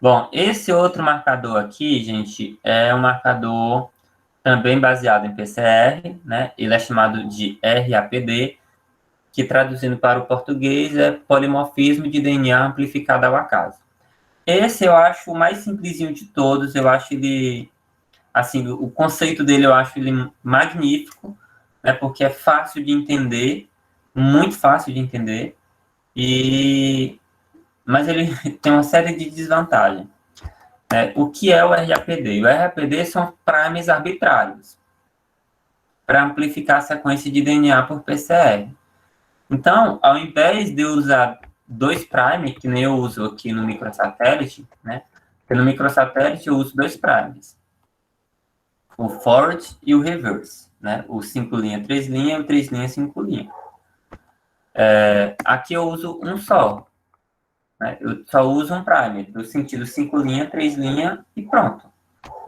Bom, esse outro marcador aqui, gente, é um marcador também baseado em PCR, né? Ele é chamado de RAPD, que traduzindo para o português é polimorfismo de DNA amplificado ao acaso. Esse eu acho o mais simplesinho de todos, eu acho ele, assim, o conceito dele eu acho ele magnífico, né? Porque é fácil de entender, muito fácil de entender, e mas ele tem uma série de desvantagens. O que é o RAPD? O RAPD são primes arbitrários para amplificar a sequência de DNA por PCR. Então, ao invés de eu usar dois primes, que nem eu uso aqui no microsatélite, né? Porque no microsatélite eu uso dois primes, o forward e o reverse, né? O 5' 3' e o 3' 5'. Aqui eu uso um só, né? Eu só uso um prime, no sentido 5', 3' e pronto.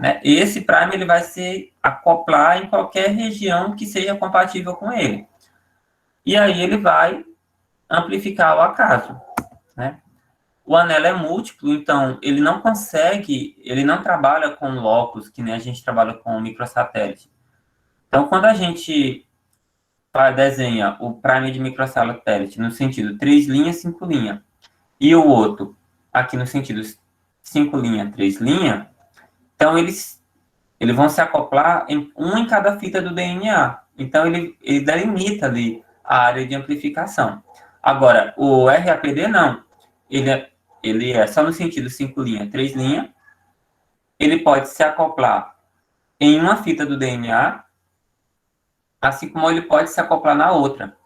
Né? Esse prime ele vai se acoplar em qualquer região que seja compatível com ele. E aí ele vai amplificar o acaso. Né? O anelo é múltiplo, então ele não consegue, ele não trabalha com locus, que nem a gente trabalha com o microsatélite. Então, quando a gente desenha o prime de microsatélite no sentido 3', 5', e o outro aqui no sentido 5', 3', então eles vão se acoplar um em cada fita do DNA. Então, ele delimita ali a área de amplificação. Agora, o RAPD não. Ele é só no sentido 5', 3'. Ele pode se acoplar em uma fita do DNA, assim como ele pode se acoplar na outra.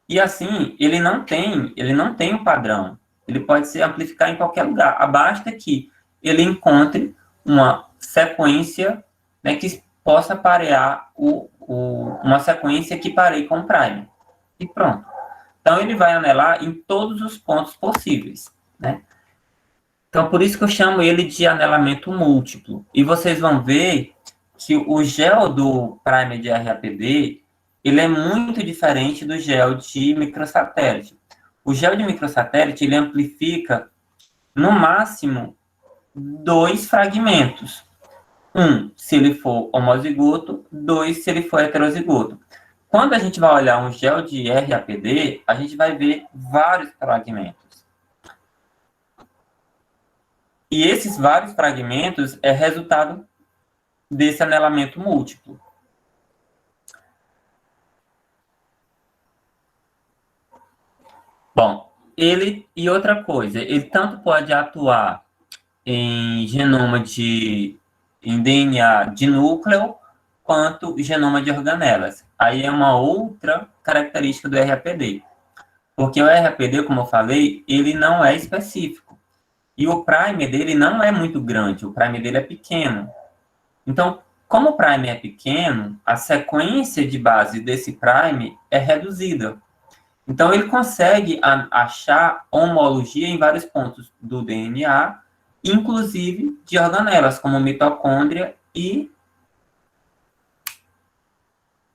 E assim, ele não tem um padrão. Ele pode se amplificar em qualquer lugar. Basta que ele encontre uma sequência, né, que possa parear uma sequência que pareie com o prime. E pronto. Então, ele vai anelar em todos os pontos possíveis, né? Então, por isso que eu chamo ele de anelamento múltiplo. E vocês vão ver que o gel do primer de RAPD, ele é muito diferente do gel de microsatélite. O gel de microsatélite, ele amplifica, no máximo, dois fragmentos. Um, se ele for homozigoto, dois, se ele for heterozigoto. Quando a gente vai olhar um gel de RAPD, a gente vai ver vários fragmentos. E esses vários fragmentos é resultado desse anelamento múltiplo. Bom, e outra coisa, ele tanto pode atuar em em DNA de núcleo, quanto genoma de organelas. Aí é uma outra característica do RAPD. Porque o RAPD, como eu falei, ele não é específico. E o primer dele não é muito grande, o primer dele é pequeno. Então, como o prime é pequeno, a sequência de base desse prime é reduzida. Então, ele consegue achar homologia em vários pontos do DNA, inclusive de organelas, como mitocôndria e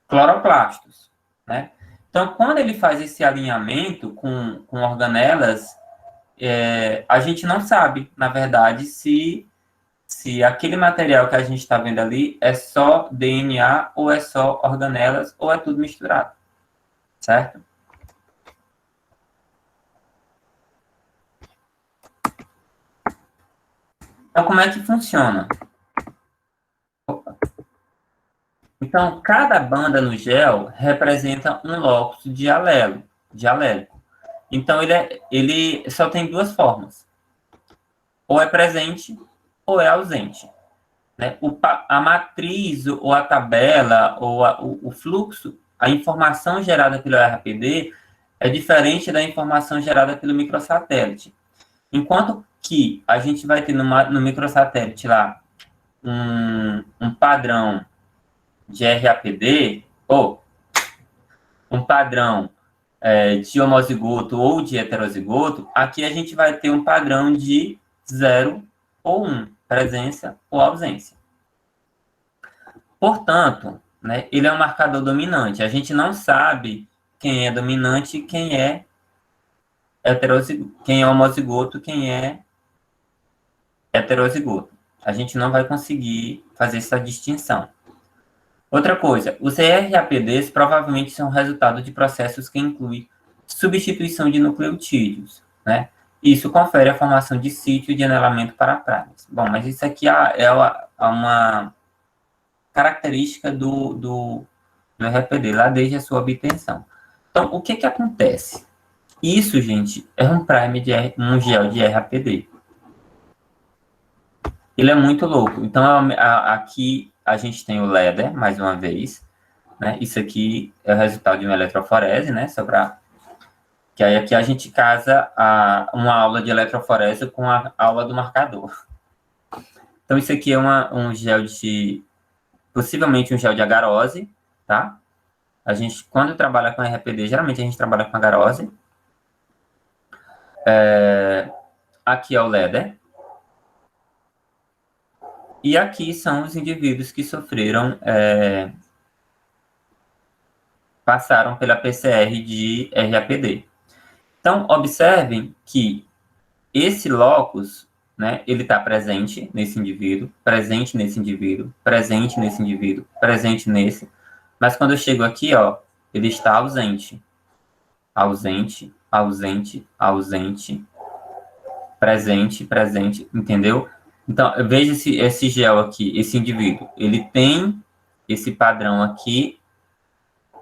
cloroplastos. Né? Então, quando ele faz esse alinhamento com organelas, a gente não sabe, na verdade, se aquele material que a gente está vendo ali é só DNA, ou é só organelas, ou é tudo misturado, certo? Então, como é que funciona? Opa. Então, cada banda no gel representa um locus de alélico. Então, ele só tem duas formas. Ou é presente, ou é ausente. Né? A matriz, ou a tabela, ou o fluxo, a informação gerada pelo RAPD é diferente da informação gerada pelo microsatélite. Enquanto que a gente vai ter no microsatélite lá um padrão de RAPD, ou um padrão de homozigoto ou de heterozigoto, aqui a gente vai ter um padrão de 0 ou 1, presença ou ausência. Portanto, né, ele é um marcador dominante. A gente não sabe quem é dominante e quem é heterozigoto, quem é homozigoto, quem é heterozigoto. A gente não vai conseguir fazer essa distinção. Outra coisa, os RAPDs provavelmente são resultado de processos que incluem substituição de nucleotídeos, né? Isso confere a formação de sítio de anelamento para primes. Bom, mas isso aqui é uma característica do RAPD, lá desde a sua obtenção. Então, o que que acontece? Isso, gente, é um prime um gel de RAPD. Ele é muito louco. Então, aqui a gente tem o LEDER, mais uma vez, né? Isso aqui é o resultado de uma eletroforese, né? Que aí aqui a gente casa uma aula de eletroforese com a aula do marcador. Então, isso aqui é um gel possivelmente um gel de agarose, tá? A gente, quando trabalha com RAPD, geralmente a gente trabalha com agarose. Aqui é o LEDER. E aqui são os indivíduos que sofreram, passaram pela PCR de RAPD. Então, observem que esse locus, né, ele está presente nesse indivíduo, presente nesse indivíduo, presente nesse indivíduo, presente nesse. Mas quando eu chego aqui, ó, ele está ausente. Ausente, ausente, ausente, presente, presente, entendeu? Então, veja esse gel aqui, esse indivíduo, ele tem esse padrão aqui,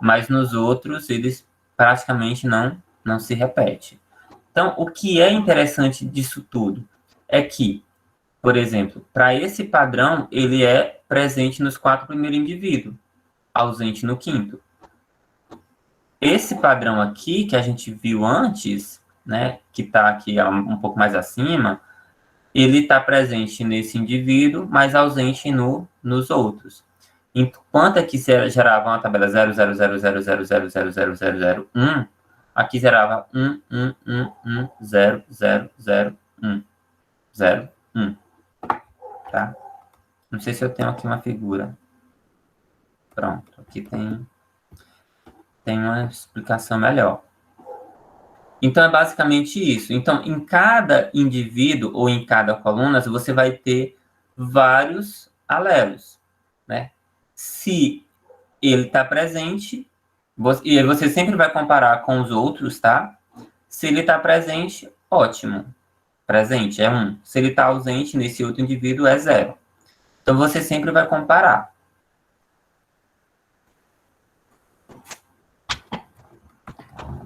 mas nos outros eles praticamente não se repete. Então, o que é interessante disso tudo é que, por exemplo, para esse padrão, ele é presente nos 4 primeiros indivíduos, ausente no 5º. Esse padrão aqui, que a gente viu antes, né, que está aqui um pouco mais acima, ele está presente nesse indivíduo, mas ausente nos outros. Enquanto aqui gerava uma tabela 0,00000000001, aqui gerava 1, tá? Não sei se eu tenho aqui uma figura. Pronto, aqui tem uma explicação melhor. Então, é basicamente isso. Então, em cada indivíduo ou em cada coluna, você vai ter vários alelos, né? Se ele está presente, e você sempre vai comparar com os outros, tá? Se ele está presente, ótimo. Presente é 1. Se ele está ausente nesse outro indivíduo, é 0. Então, você sempre vai comparar.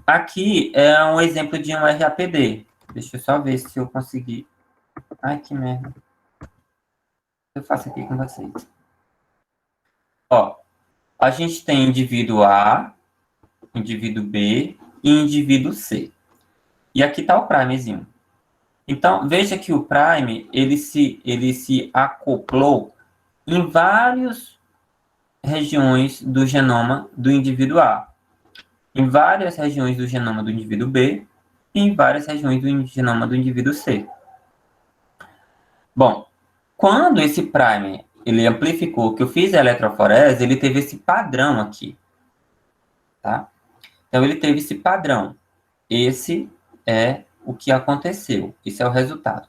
Aqui é um exemplo de um RAPD. Deixa eu só ver se eu conseguir. Ai, que merda. Eu faço aqui com vocês. Ó, a gente tem indivíduo A, indivíduo B e indivíduo C. E aqui está o primezinho. Então, veja que o prime, ele se acoplou em várias regiões do genoma do indivíduo A, em várias regiões do genoma do indivíduo B e em várias regiões do genoma do indivíduo C. Bom, quando esse prime ele amplificou, que eu fiz a eletroforese, ele teve esse padrão aqui, tá? Então, ele teve esse padrão. Esse é o que aconteceu. Esse é o resultado.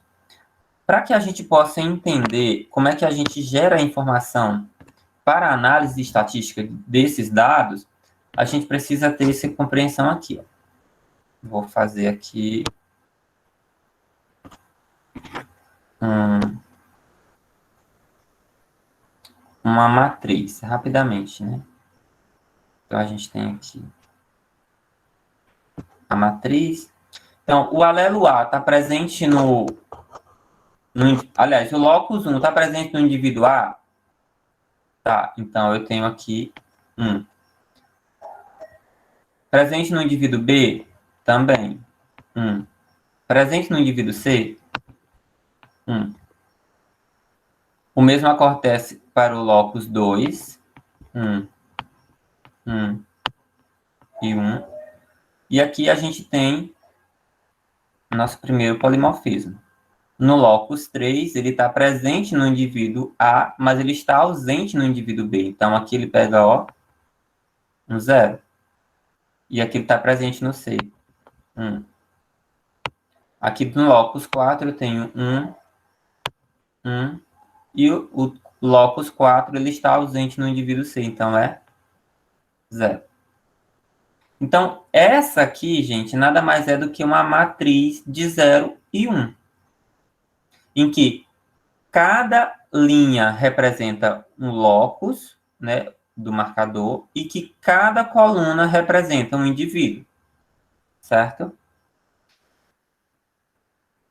Para que a gente possa entender como é que a gente gera a informação para a análise estatística desses dados, a gente precisa ter essa compreensão aqui. Ó. Vou fazer aqui uma matriz, rapidamente, né? Então, a gente tem aqui a matriz. Então, o alelo A está presente aliás, o locus 1 está presente no indivíduo A? Tá, então eu tenho aqui 1. Presente no indivíduo B? Também. 1. Presente no indivíduo C? 1. O mesmo acontece para o locus 2. 1. 1. E 1. E aqui a gente tem nosso primeiro polimorfismo. No locus 3, ele está presente no indivíduo A, mas ele está ausente no indivíduo B. Então, aqui ele pega, ó, um 0. E aqui ele está presente no C. 1. Aqui no locus 4, eu tenho 1 1, e o locus 4, ele está ausente no indivíduo C, então é 0. Então, essa aqui, gente, nada mais é do que uma matriz de 0 e 1, em que cada linha representa um locus, né, do marcador, e que cada coluna representa um indivíduo, certo?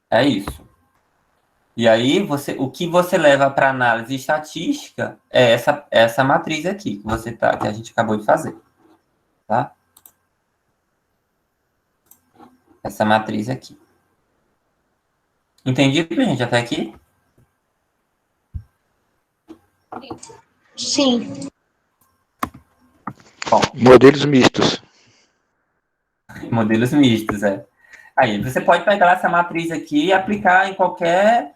É isso. E aí, o que você leva para análise estatística é essa matriz aqui que a gente acabou de fazer, tá? Essa matriz aqui. Entendido, gente, até aqui? Sim. Bom, Modelos mistos. modelos mistos, é. Aí, você pode pegar essa matriz aqui e aplicar em qualquer...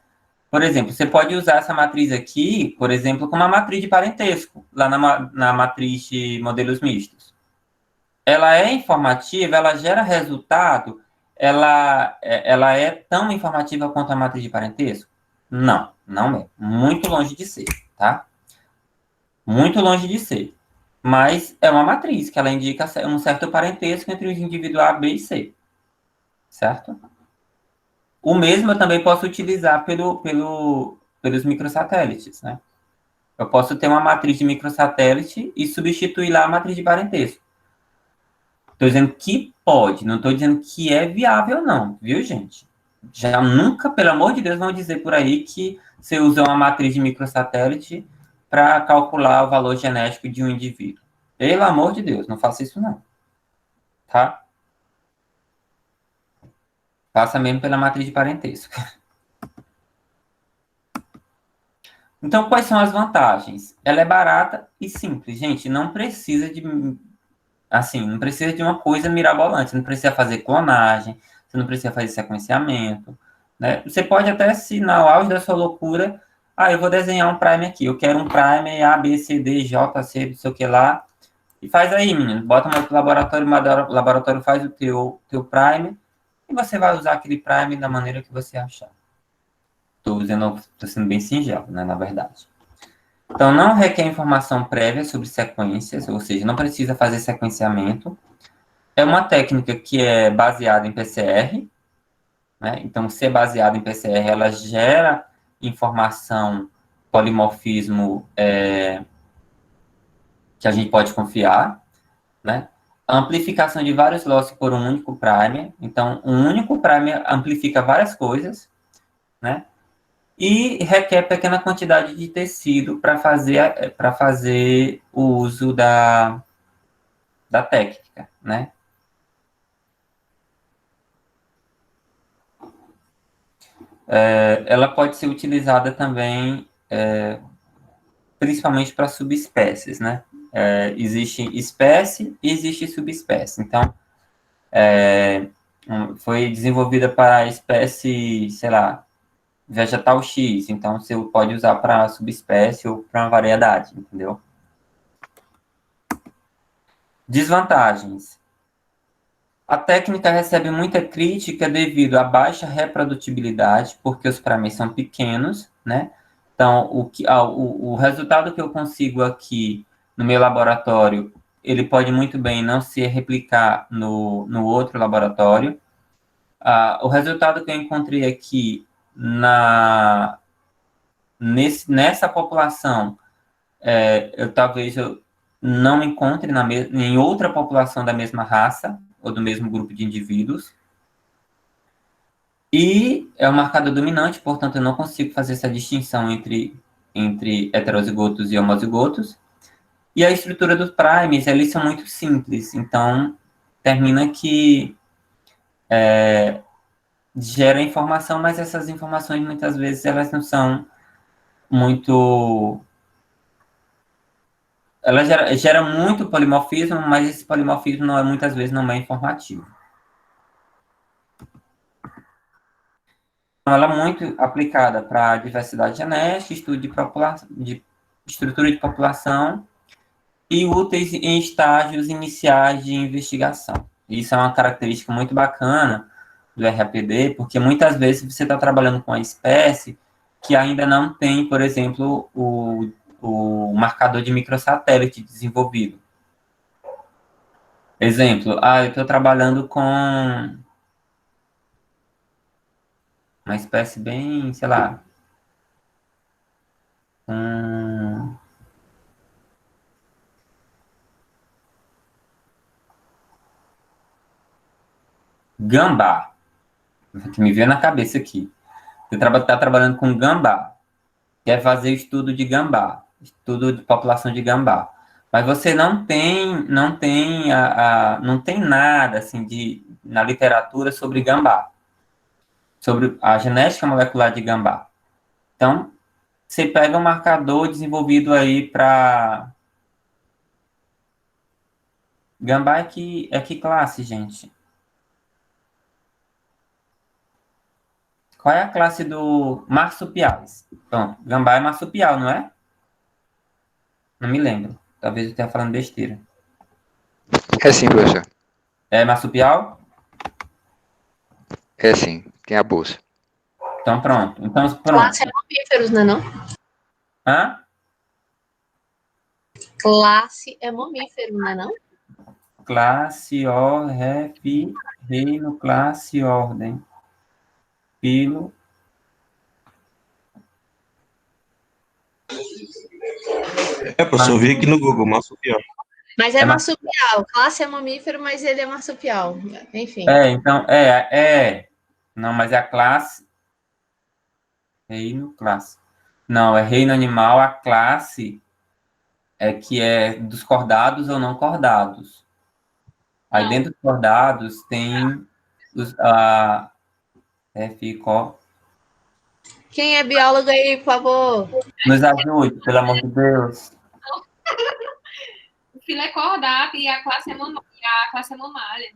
Por exemplo, você pode usar essa matriz aqui, por exemplo, como uma matriz de parentesco, lá na matriz de modelos mistos. Ela é informativa, ela gera resultado, ela é tão informativa quanto a matriz de parentesco? Não, não é. Muito longe de ser, tá? Muito longe de ser. Mas é uma matriz que ela indica um certo parentesco entre os indivíduos A, B e C. Certo? O mesmo eu também posso utilizar pelos microsatélites, né? Eu posso ter uma matriz de microsatélite e substituir lá a matriz de parentesco. Estou dizendo que pode, não estou dizendo que é viável, não, viu, gente? Já nunca, pelo amor de Deus, vão dizer por aí que você usa uma matriz de microsatélite para calcular o valor genético de um indivíduo. Pelo amor de Deus, não faça isso, não. Tá? Passa mesmo pela matriz de parentesco. Então, quais são as vantagens? Ela é barata e simples. Gente, não precisa de... Assim, não precisa de uma coisa mirabolante. Você não precisa fazer clonagem, você não precisa fazer sequenciamento, né? Você pode até, se no auge da sua loucura, eu vou desenhar um prime aqui. Eu quero um prime A, B, C, D, J, C, não sei o que lá. E faz aí, menino. Bota no laboratório, o laboratório faz o teu prime, e você vai usar aquele prime da maneira que você achar. Estou sendo bem singelo, né, na verdade. Então, não requer informação prévia sobre sequências, ou seja, não precisa fazer sequenciamento. É uma técnica que é baseada em PCR, né? Então, ser baseada em PCR, ela gera informação, polimorfismo que a gente pode confiar, né? A amplificação de vários losses por um único primer. Então, um único primer amplifica várias coisas, né? E requer pequena quantidade de tecido para fazer o uso da técnica, né? Ela pode ser utilizada também, principalmente para subespécies, né? Existe espécie e existe subespécie. Então, foi desenvolvida para a espécie, sei lá, vegetal X, então você pode usar para subespécie ou para uma variedade, entendeu? Desvantagens. A técnica recebe muita crítica devido à baixa reprodutibilidade, porque os primers são pequenos, né? Então, o resultado que eu consigo aqui no meu laboratório, ele pode muito bem não se replicar no outro laboratório. O resultado que eu encontrei aqui nessa população, talvez eu não encontre em outra população da mesma raça ou do mesmo grupo de indivíduos. E é um marcador dominante, portanto, eu não consigo fazer essa distinção entre heterozigotos e homozigotos. E a estrutura dos primes, eles são muito simples, então termina que gera informação, mas essas informações, muitas vezes, elas não são muito... Ela gera muito polimorfismo, mas esse polimorfismo muitas vezes não é informativo. Ela é muito aplicada para diversidade genética, estudo de estrutura de população e úteis em estágios iniciais de investigação. Isso é uma característica muito bacana do RAPD, porque muitas vezes você está trabalhando com uma espécie que ainda não tem, por exemplo, o marcador de microsatélite desenvolvido. Exemplo, eu estou trabalhando com uma espécie bem, sei lá, gambá, que me veio na cabeça aqui. Você está trabalhando com gambá, quer fazer estudo de gambá, estudo de população de gambá. Mas você não tem nada assim na literatura sobre gambá, sobre a genética molecular de gambá. Então, você pega um marcador desenvolvido aí para gambá é que classe, gente? Qual é a classe do marsupiais? Então, gambá é marsupial, não é? Não me lembro. Talvez eu esteja falando besteira. É sim, professor. É marsupial? É sim, tem a bolsa. Então, pronto. Então, pronto. Classe é mamíferos, não é não? Hã? Classe é mamífero, não é não? Classe, reino, classe, ordem. Filo. Professor, eu vi aqui no Google, marsupial. Mas é marsupial. Classe é mamífero, mas ele é marsupial. Enfim. Então, Não, mas é a classe. Reino, classe. Não, é reino animal, a classe é que é dos cordados ou não cordados. Aí dentro dos cordados tem ficou. Quem é biólogo aí, por favor? Nos ajude, pelo amor de Deus. O filo é cordata e a classe é mamália.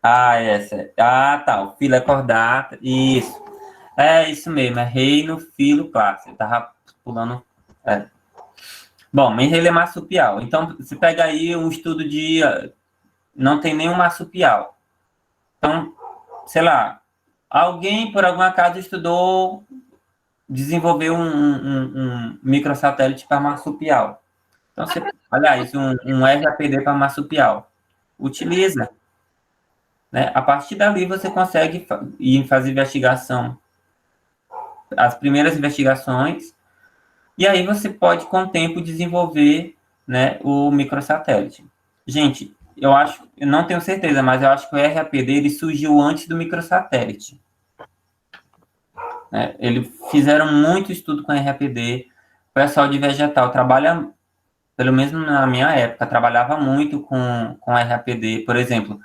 Essa. Tá. O filo é cordata. Isso. É isso mesmo. É reino, filo, classe. Eu tava pulando. Bom, mas ele é marsupial. Então, você pega aí um estudo de... Não tem nenhum marsupial. Então, sei lá, alguém, por algum acaso, desenvolveu um microsatélite para marsupial. Então, aliás, um RAPD para marsupial. Utiliza. Né? A partir dali, você consegue ir fazer investigação. As primeiras investigações. E aí, você pode, com o tempo, desenvolver, né, o microsatélite. Gente, eu não tenho certeza, mas eu acho que o RAPD ele surgiu antes do microsatélite. Eles fizeram muito estudo com RAPD. O pessoal de vegetal trabalha, pelo menos na minha época, trabalhava muito com RAPD. Por exemplo,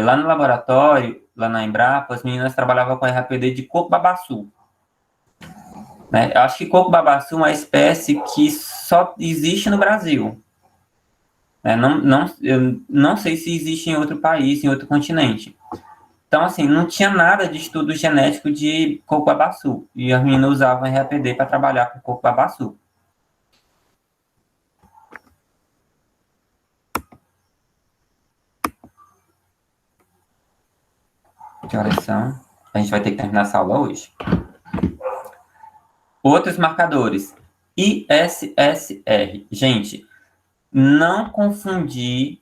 lá no laboratório, lá na Embrapa, as meninas trabalhavam com RAPD de coco-babaçu. Eu acho que coco-babaçu é uma espécie que só existe no Brasil. Eu não sei se existe em outro país, em outro continente. Então, assim, não tinha nada de estudo genético de coco-babaçu. E as meninas usavam RAPD para trabalhar com coco-babaçu. Que horas são? A gente vai ter que terminar essa aula hoje. Outros marcadores. ISSR. Gente, não confundir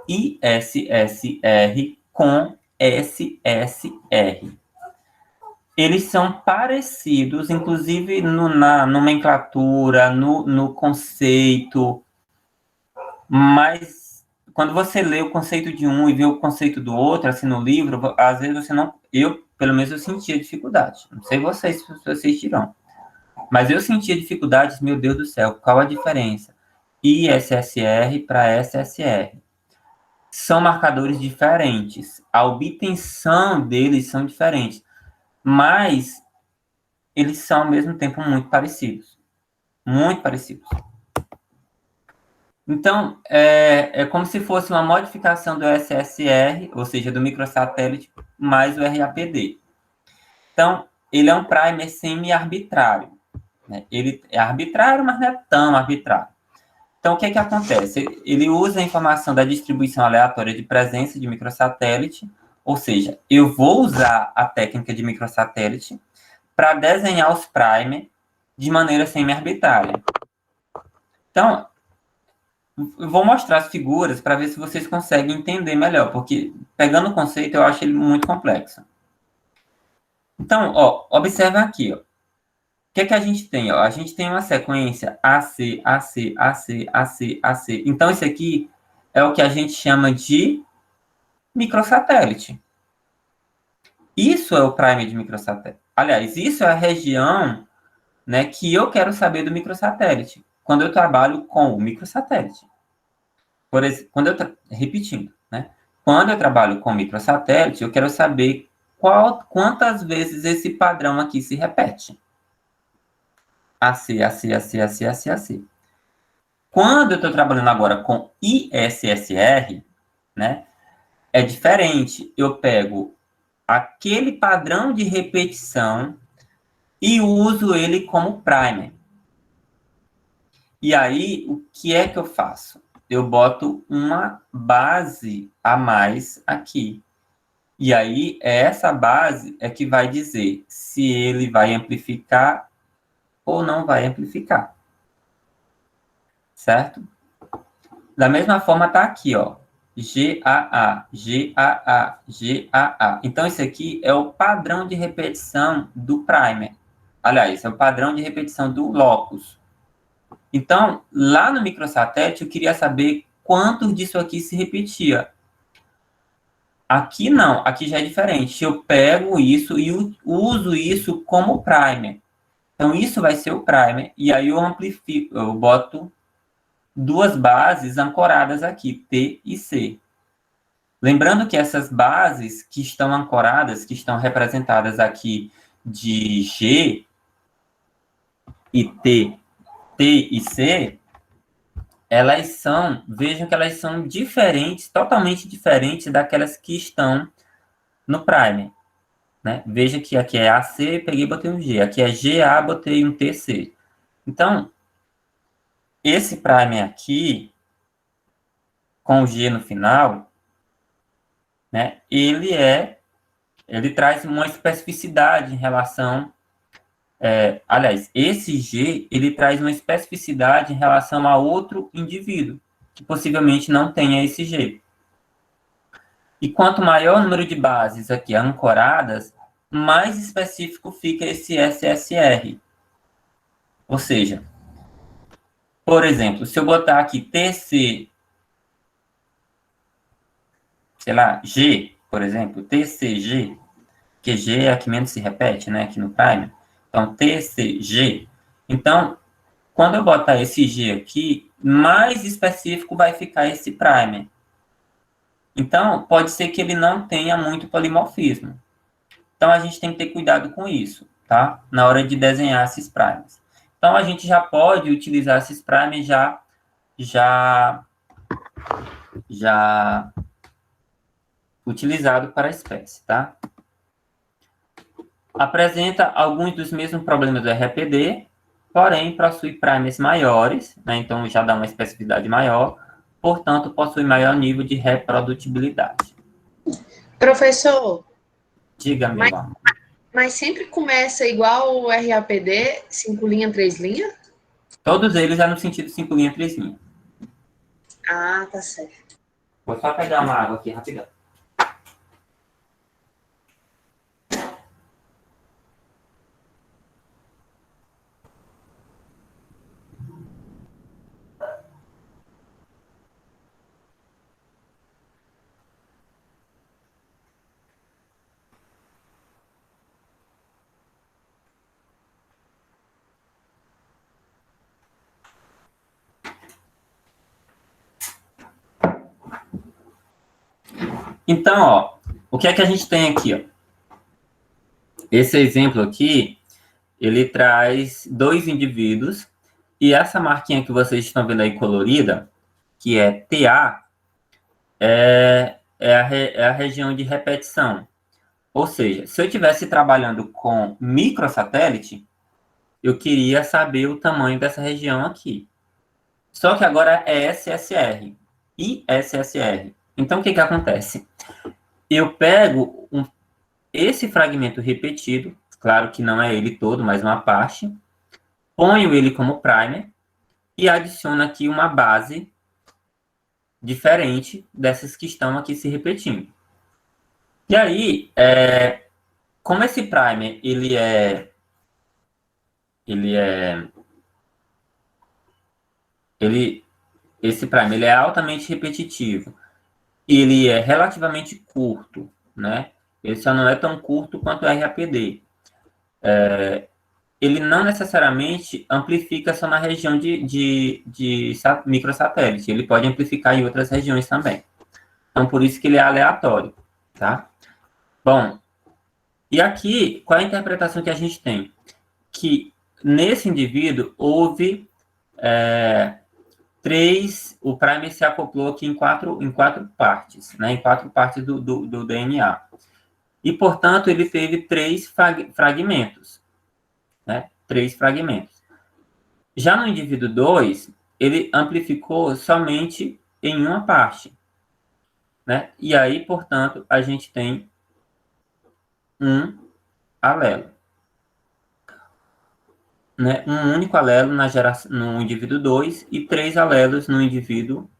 ISSR com SSR. Eles são parecidos, inclusive na nomenclatura, no conceito, mas quando você lê o conceito de um e vê o conceito do outro, assim, no livro, às vezes você não... pelo menos eu sentia dificuldade. Não sei vocês, se vocês dirão. Mas eu sentia dificuldades, meu Deus do céu, qual a diferença? ISSR para SSR. São marcadores diferentes. A obtenção deles são diferentes. Mas eles são, ao mesmo tempo, muito parecidos. Muito parecidos. Então, é como se fosse uma modificação do SSR, ou seja, do microsatélite, mais o RAPD. Então, ele é um primer semi-arbitrário. Ele é arbitrário, mas não é tão arbitrário. Então, o que acontece? Ele usa a informação da distribuição aleatória de presença de microsatélite, ou seja, eu vou usar a técnica de microsatélite para desenhar os primer de maneira semi-arbitrária. Então, eu vou mostrar as figuras para ver se vocês conseguem entender melhor, porque pegando o conceito eu acho ele muito complexo. Então, ó, observa aqui, ó. O que é que a gente tem? Ó? A gente tem uma sequência AC, AC, AC, AC, AC. Então, isso aqui é o que a gente chama de microsatélite. Isso é o primer de microsatélite. Aliás, isso é a região, né, que eu quero saber do microsatélite, quando eu trabalho com o microsatélite. Por exemplo, repetindo, né? Quando eu trabalho com microsatélite, eu quero saber quantas vezes esse padrão aqui se repete. AC, AC, AC, AC, AC, AC. Quando eu estou trabalhando agora com ISSR, né, é diferente. Eu pego aquele padrão de repetição e uso ele como primer. E aí, o que é que eu faço? Eu boto uma base a mais aqui. E aí, essa base é que vai dizer se ele vai amplificar ou não vai amplificar. Certo? Da mesma forma, tá aqui, ó. GAA, GAA, GAA. Então, esse aqui é o padrão de repetição do primer. Aliás, é o padrão de repetição do locus. Então, lá no microsatélite, eu queria saber quantos disso aqui se repetia. Aqui não, aqui já é diferente. Eu pego isso e uso isso como primer. Então, isso vai ser o primer. E aí eu amplifico, eu boto duas bases ancoradas aqui, T e C. Lembrando que essas bases que estão ancoradas, que estão representadas aqui de G e T e C, elas são, vejam que elas são diferentes, totalmente diferentes daquelas que estão no primer. Né? Veja que aqui é AC, peguei e botei um G. Aqui é GA, botei um TC. Então, esse primer aqui, com o G no final, né, ele traz uma especificidade em relação... aliás, esse G, ele traz uma especificidade em relação a outro indivíduo, que possivelmente não tenha esse G. E quanto maior o número de bases aqui ancoradas, mais específico fica esse SSR. Ou seja, por exemplo, se eu botar aqui TC, sei lá, G, por exemplo, TCG, que G é a que menos se repete, né, aqui no primer. Então, TCG. Então, quando eu botar esse G aqui, mais específico vai ficar esse primer. Então, pode ser que ele não tenha muito polimorfismo. Então, a gente tem que ter cuidado com isso, tá? Na hora de desenhar esses primers. Então, a gente já pode utilizar esses primers já utilizado para a espécie, tá? Apresenta alguns dos mesmos problemas do RAPD, porém possui primers maiores, né? Então já dá uma especificidade maior, portanto possui maior nível de reprodutibilidade. Professor, Diga, meu amor. mas sempre começa igual o RAPD, 5 linha, 3 linha? Todos eles é no sentido 5 linha, 3 linha. Ah, tá certo. Vou só pegar uma água aqui, rapidão. Então, ó, o que é que a gente tem aqui, ó? Esse exemplo aqui, ele traz dois indivíduos, e essa marquinha que vocês estão vendo aí colorida, que é TA, é a região de repetição. Ou seja, se eu estivesse trabalhando com microsatélite, eu queria saber o tamanho dessa região aqui. Só que agora é SSR e SSR. Então, o que acontece? Eu pego esse fragmento repetido, claro que não é ele todo, mas uma parte, ponho ele como primer e adiciono aqui uma base diferente dessas que estão aqui se repetindo. E aí, como esse primer, esse primer ele é altamente repetitivo, ele é relativamente curto, né? Ele só não é tão curto quanto o RAPD. Ele não necessariamente amplifica só na região de microsatélite, ele pode amplificar em outras regiões também. Então, por isso que ele é aleatório, tá? Bom, e aqui, qual é a interpretação que a gente tem? Que nesse indivíduo houve o primer se acoplou aqui em quatro partes, né? Em 4 partes do DNA. E, portanto, ele teve 3 fragmentos, né? 3 fragmentos. Já no indivíduo 2, ele amplificou somente em uma parte, né? E aí, portanto, a gente tem um alelo, né? Um único alelo no indivíduo 2 e 3 alelos no indivíduo.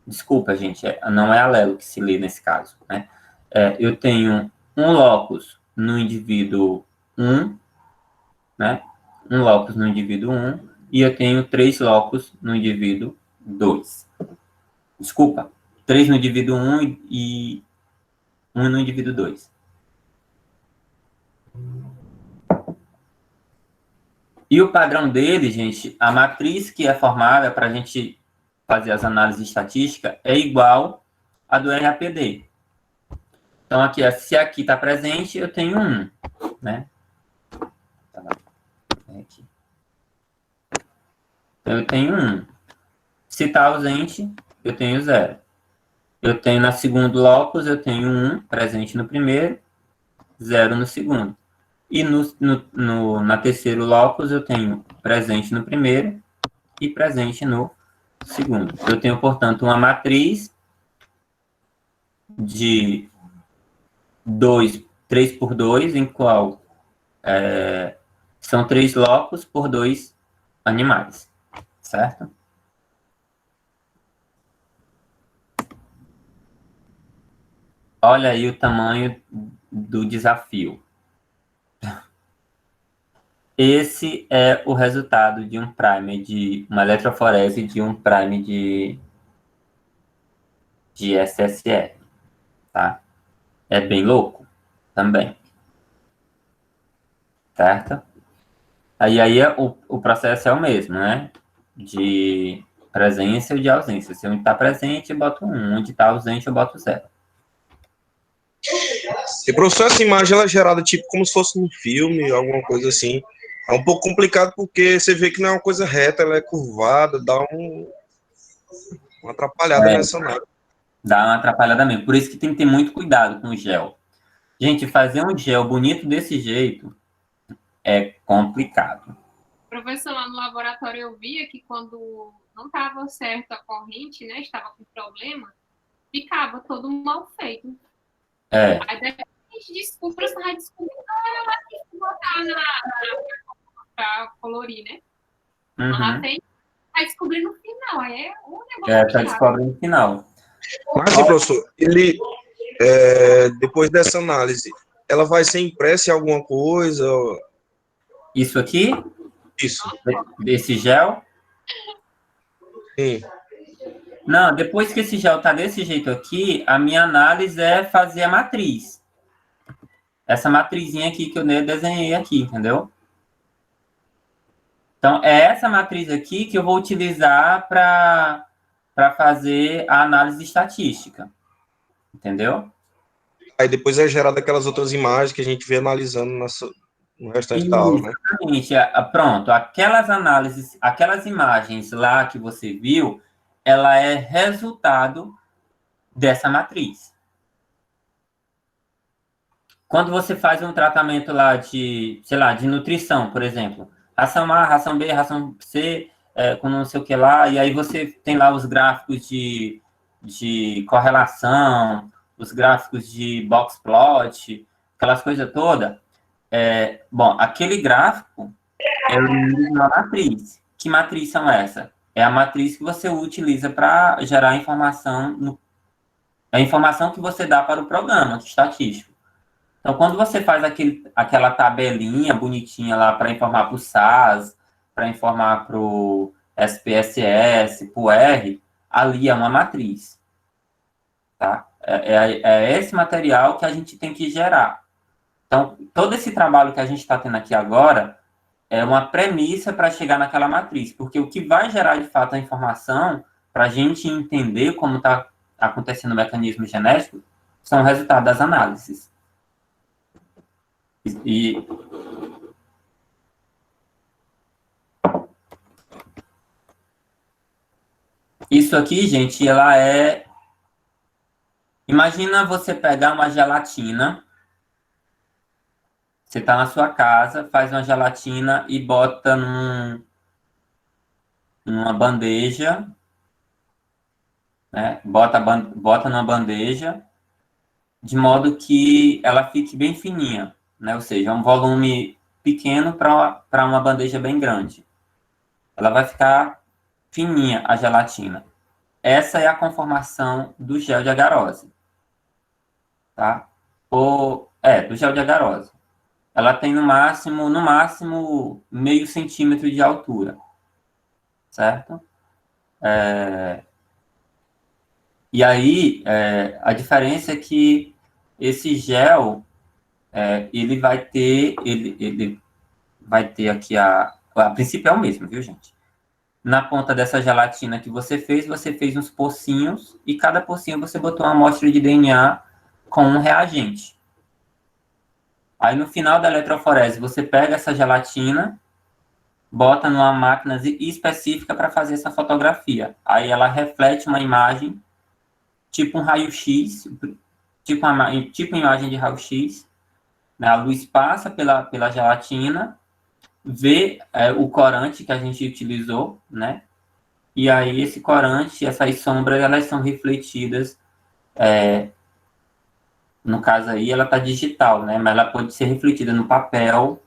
Desculpa, gente, não é alelo que se lê nesse caso, né? Eu tenho um locus no indivíduo 1, né? Um locus no indivíduo 1 e eu tenho 3 locus no indivíduo 2. Desculpa, 3 no indivíduo 1 e 1 no indivíduo 2. E o padrão dele, gente, a matriz que é formada para a gente fazer as análises estatísticas é igual à do RAPD. Então, aqui, se aqui está presente, eu tenho 1, né? Aqui. Então, eu tenho 1. Se está ausente, eu tenho 0. Eu tenho na segundo locus, eu tenho 1 presente no primeiro, 0 no segundo. E na terceiro locus, eu tenho presente no primeiro e presente no segundo. Eu tenho, portanto, uma matriz de 3 por 2, em qual são 3 locus por 2 animais, certo? Olha aí o tamanho do desafio. Esse é o resultado de um primer de uma eletroforese de um primer de SSR, tá? É bem louco também, certo? Aí o processo é o mesmo, né? De presença ou de ausência. Se um está presente, eu boto 1. Onde está ausente, eu boto 0. E, professor, essa imagem ela é gerada tipo como se fosse um filme, alguma coisa assim. É um pouco complicado porque você vê que não é uma coisa reta, ela é curvada, dá uma atrapalhada nessa análise. Dá uma atrapalhada mesmo. Por isso que tem que ter muito cuidado com o gel. Gente, fazer um gel bonito desse jeito é complicado. Professor, lá no laboratório eu via que quando não estava certo a corrente, né, estava com problema, ficava todo mal feito. Aí depois a gente descobriu, o professor vai descobrir, não, mas tem que botar para colorir, né? Mas vai descobrir no final, aí é um negócio. Tá descobrindo no final. Mas, assim, professor, ele, depois dessa análise, ela vai ser impressa em alguma coisa? Isso aqui? Isso. Desse gel? Sim. Não, depois que esse gel tá desse jeito aqui, a minha análise é fazer a matriz. Essa matrizinha aqui que eu desenhei aqui, entendeu? Então, é essa matriz aqui que eu vou utilizar para fazer a análise estatística. Entendeu? Aí depois é gerada aquelas outras imagens que a gente vê analisando no restante da aula, né? Exatamente. Pronto, aquelas imagens lá que você viu, ela é resultado dessa matriz. Quando você faz um tratamento lá de, sei lá, de nutrição, por exemplo, ração A, ração B, ração C, com não sei o que lá, e aí você tem lá os gráficos de correlação, os gráficos de box plot, aquelas coisas todas. Bom, aquele gráfico é uma matriz. Que matriz são essa? É a matriz que você utiliza para gerar informação, a informação que você dá para o programa estatístico. Então, quando você faz aquela tabelinha bonitinha lá para informar para o SAS, para informar para o SPSS, para o R, ali é uma matriz. Tá? É esse material que a gente tem que gerar. Então, todo esse trabalho que a gente está tendo aqui agora é uma premissa para chegar naquela matriz, porque o que vai gerar, de fato, a informação, para a gente entender como está acontecendo o mecanismo genético, são o resultado das análises. E isso aqui, gente, ela é... Imagina você pegar uma gelatina, você está na sua casa, faz uma gelatina e bota numa bandeja, né? Bota numa bandeja, de modo que ela fique bem fininha, né? Ou seja, um volume pequeno para uma bandeja bem grande. Ela vai ficar fininha, a gelatina. Essa é a conformação do gel de agarose. Tá? Do gel de agarose. Ela tem no máximo, meio centímetro de altura. Certo? E aí, a diferença é que esse gel, ele vai ter aqui a princípio é o mesmo, viu, gente? Na ponta dessa gelatina que você fez uns pocinhos, e cada pocinho você botou uma amostra de DNA com um reagente. Aí, no final da eletroforese, você pega essa gelatina, bota numa máquina específica para fazer essa fotografia. Aí, ela reflete uma imagem, tipo um raio-x, tipo imagem de raio-x, né? A luz passa pela gelatina, vê o corante que a gente utilizou, né? E aí, esse corante, essas sombras, elas são refletidas... No caso aí, ela está digital, né? Mas ela pode ser refletida no papel,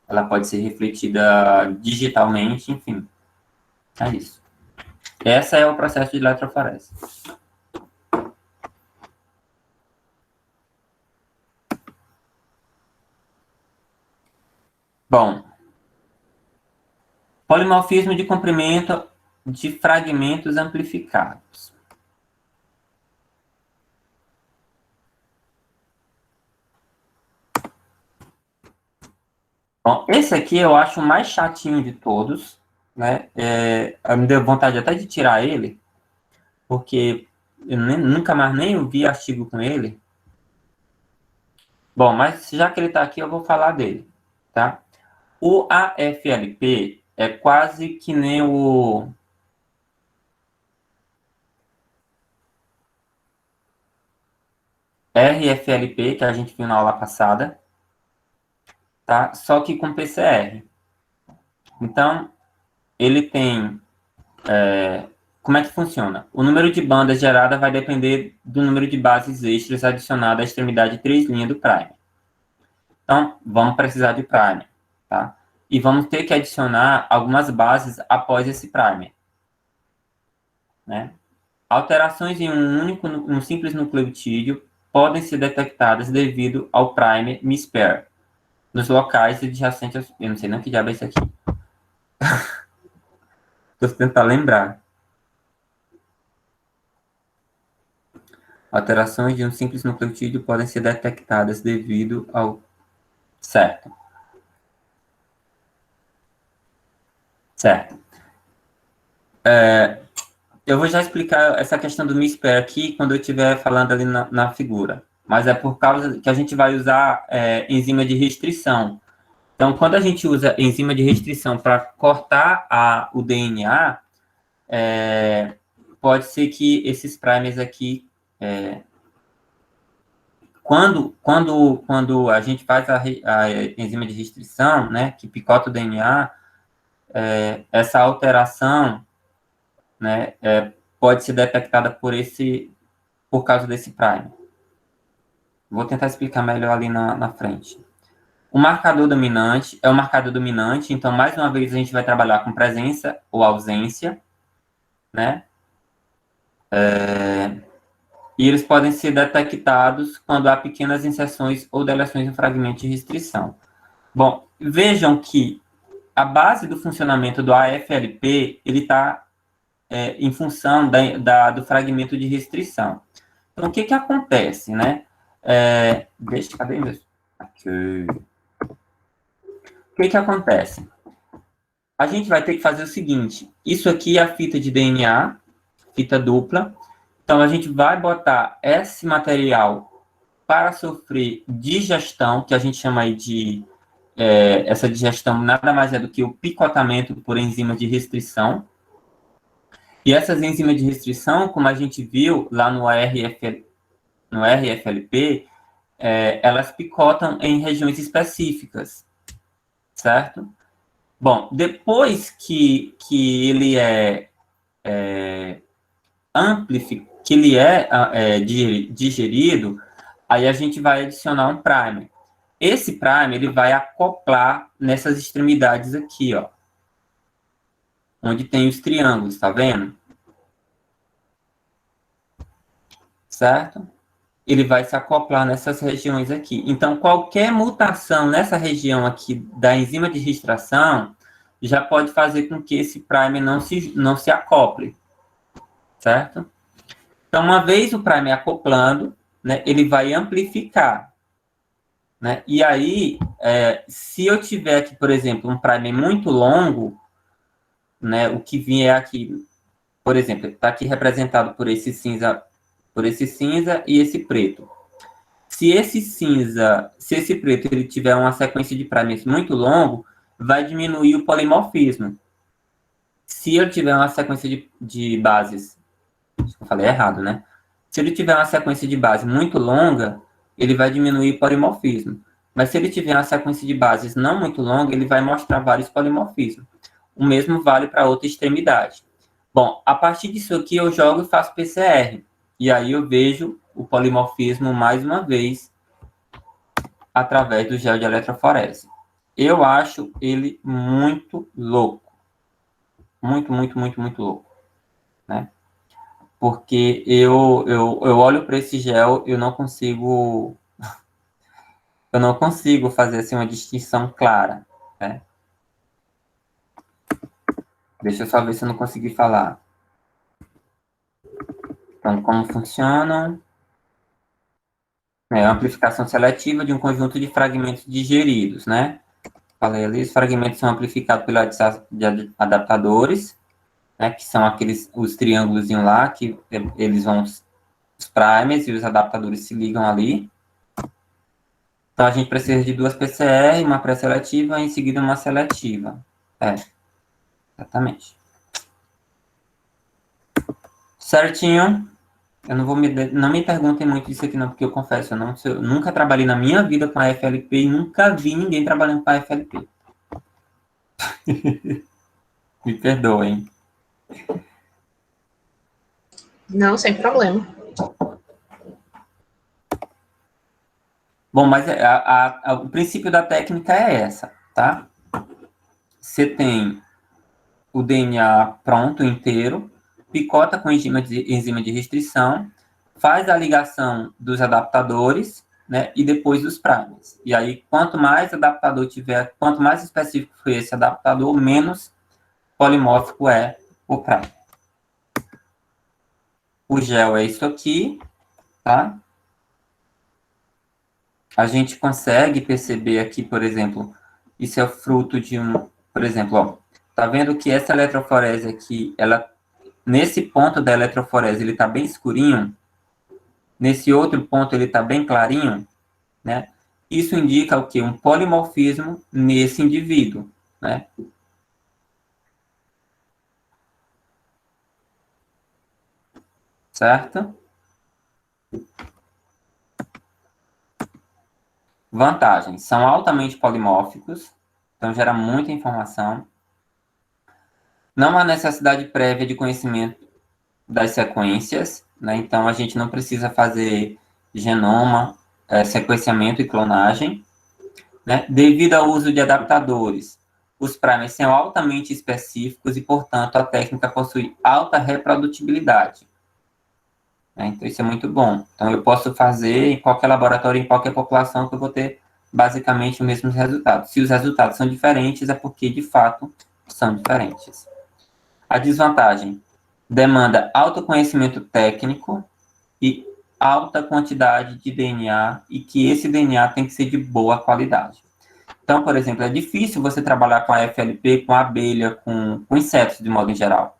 ela pode ser refletida digitalmente, enfim. É isso. Esse é o processo de eletroforese. Bom. Polimorfismo de comprimento de fragmentos amplificados. Bom, esse aqui eu acho o mais chatinho de todos, né? Me deu vontade até de tirar ele, porque eu nunca mais nem vi artigo com ele. Bom, mas já que ele está aqui, eu vou falar dele, tá? O AFLP é quase que nem o... RFLP, que a gente viu na aula passada, tá? Só que com PCR. Então, ele tem... como é que funciona? O número de bandas gerada vai depender do número de bases extras adicionadas à extremidade 3' do primer. Então, vamos precisar de primer, tá? E vamos ter que adicionar algumas bases após esse primer, né? Alterações em um simples nucleotídeo podem ser detectadas devido ao primer mispair nos locais adjacentes. Eu não sei nem que diabo é isso aqui. Estou tentando lembrar. Alterações de um simples nucleotídeo podem ser detectadas devido ao... Certo. Eu vou já explicar essa questão do mispair aqui quando eu estiver falando ali na figura. Mas é por causa que a gente vai usar enzima de restrição. Então, quando a gente usa enzima de restrição para cortar o DNA, pode ser que esses primers aqui... Quando a gente faz a enzima de restrição, né, que picota o DNA, essa alteração, né, pode ser detectada por causa desse primer, Vou tentar explicar melhor ali na frente. O marcador dominante é o marcador dominante, então, mais uma vez, a gente vai trabalhar com presença ou ausência, né? E eles podem ser detectados quando há pequenas inserções ou deleções em fragmento de restrição. Bom, vejam que a base do funcionamento do AFLP, ele está em função do fragmento de restrição. Então, o que acontece, né? Cadê mesmo? Aqui. O que acontece? A gente vai ter que fazer o seguinte, isso aqui é a fita de DNA, fita dupla, então a gente vai botar esse material para sofrer digestão, que a gente chama aí de, essa digestão nada mais é do que o picotamento por enzimas de restrição, e essas enzimas de restrição, como a gente viu lá no RFLP, elas picotam em regiões específicas, certo? Bom, depois que ele digerido, aí a gente vai adicionar um primer. Esse primer, ele vai acoplar nessas extremidades aqui, ó, onde tem os triângulos, tá vendo? Certo? Ele vai se acoplar nessas regiões aqui. Então, qualquer mutação nessa região aqui da enzima de restrição já pode fazer com que esse primer não se acople, certo? Então, uma vez o primer acoplando, né, ele vai amplificar, né? E aí, se eu tiver aqui, por exemplo, um primer muito longo, né, o que vier aqui, por exemplo, está aqui representado por esse cinza e esse preto. Se esse preto ele tiver uma sequência de primers muito longo, vai diminuir o polimorfismo. Se ele tiver uma sequência de bases, acho que eu falei errado, né? Se ele tiver uma sequência de base muito longa, ele vai diminuir o polimorfismo. Mas se ele tiver uma sequência de bases não muito longa, ele vai mostrar vários polimorfismos. O mesmo vale para outra extremidade. Bom, a partir disso aqui eu jogo e faço PCR. E aí eu vejo o polimorfismo mais uma vez através do gel de eletroforese. Eu acho ele muito louco. Muito, muito, muito, muito louco. Né? Porque eu olho para esse gel, eu não consigo fazer assim, uma distinção clara. Né? Deixa eu só ver se eu não consegui falar. Então, como funcionam? A amplificação seletiva de um conjunto de fragmentos digeridos, né? Falei ali, os fragmentos são amplificados pela de adaptadores, né? Que são os triângulos lá, que eles vão, os primers e os adaptadores se ligam ali. Então, a gente precisa de 2 PCR, uma pré-seletiva e em seguida uma seletiva. Exatamente. Certinho. Eu não me perguntem muito isso aqui não, porque eu confesso, eu nunca trabalhei na minha vida com a FLP e nunca vi ninguém trabalhando com a FLP. Me perdoem. Não, sem problema. Bom, mas o princípio da técnica é essa, tá? Você tem o DNA pronto, inteiro, picota com enzima de restrição, faz a ligação dos adaptadores, né, e depois dos primers. E aí, quanto mais adaptador tiver, quanto mais específico for esse adaptador, menos polimórfico é o primer. O gel é isso aqui, tá? A gente consegue perceber aqui, por exemplo, isso é fruto de por exemplo, ó, tá vendo que essa eletroforese aqui, nesse ponto da eletroforese, ele está bem escurinho. Nesse outro ponto, ele está bem clarinho. Né? Isso indica o quê? Um polimorfismo nesse indivíduo. Né? Certo? Vantagens. São altamente polimórficos. Então, gera muita informação. Não há necessidade prévia de conhecimento das sequências, né? Então, a gente não precisa fazer genoma sequenciamento e clonagem, né? Devido ao uso de adaptadores, os primers são altamente específicos e, portanto, a técnica possui alta reprodutibilidade. Né? Então, isso é muito bom. Então, eu posso fazer em qualquer laboratório, em qualquer população, que eu vou ter basicamente os mesmos resultados. Se os resultados são diferentes, é porque, de fato, são diferentes. A desvantagem: demanda autoconhecimento técnico e alta quantidade de DNA, e que esse DNA tem que ser de boa qualidade. Então, por exemplo, é difícil você trabalhar com a FLP, com a abelha, com insetos, de modo em geral,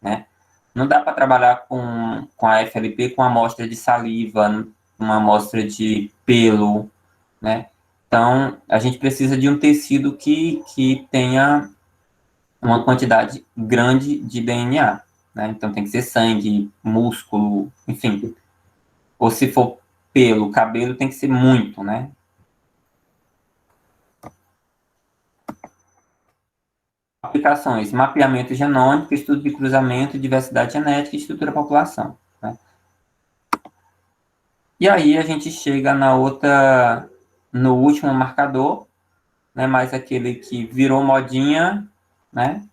né? Não dá para trabalhar com a FLP com amostra de saliva, uma amostra de pelo, né? Então, a gente precisa de um tecido que tenha uma quantidade grande de DNA, né? Então, tem que ser sangue, músculo, enfim. Ou se for pelo, cabelo, tem que ser muito, né? Aplicações: mapeamento genômico, estudo de cruzamento, diversidade genética e estrutura da população. Né? E aí a gente chega no último marcador, né, mais aquele que virou modinha, né,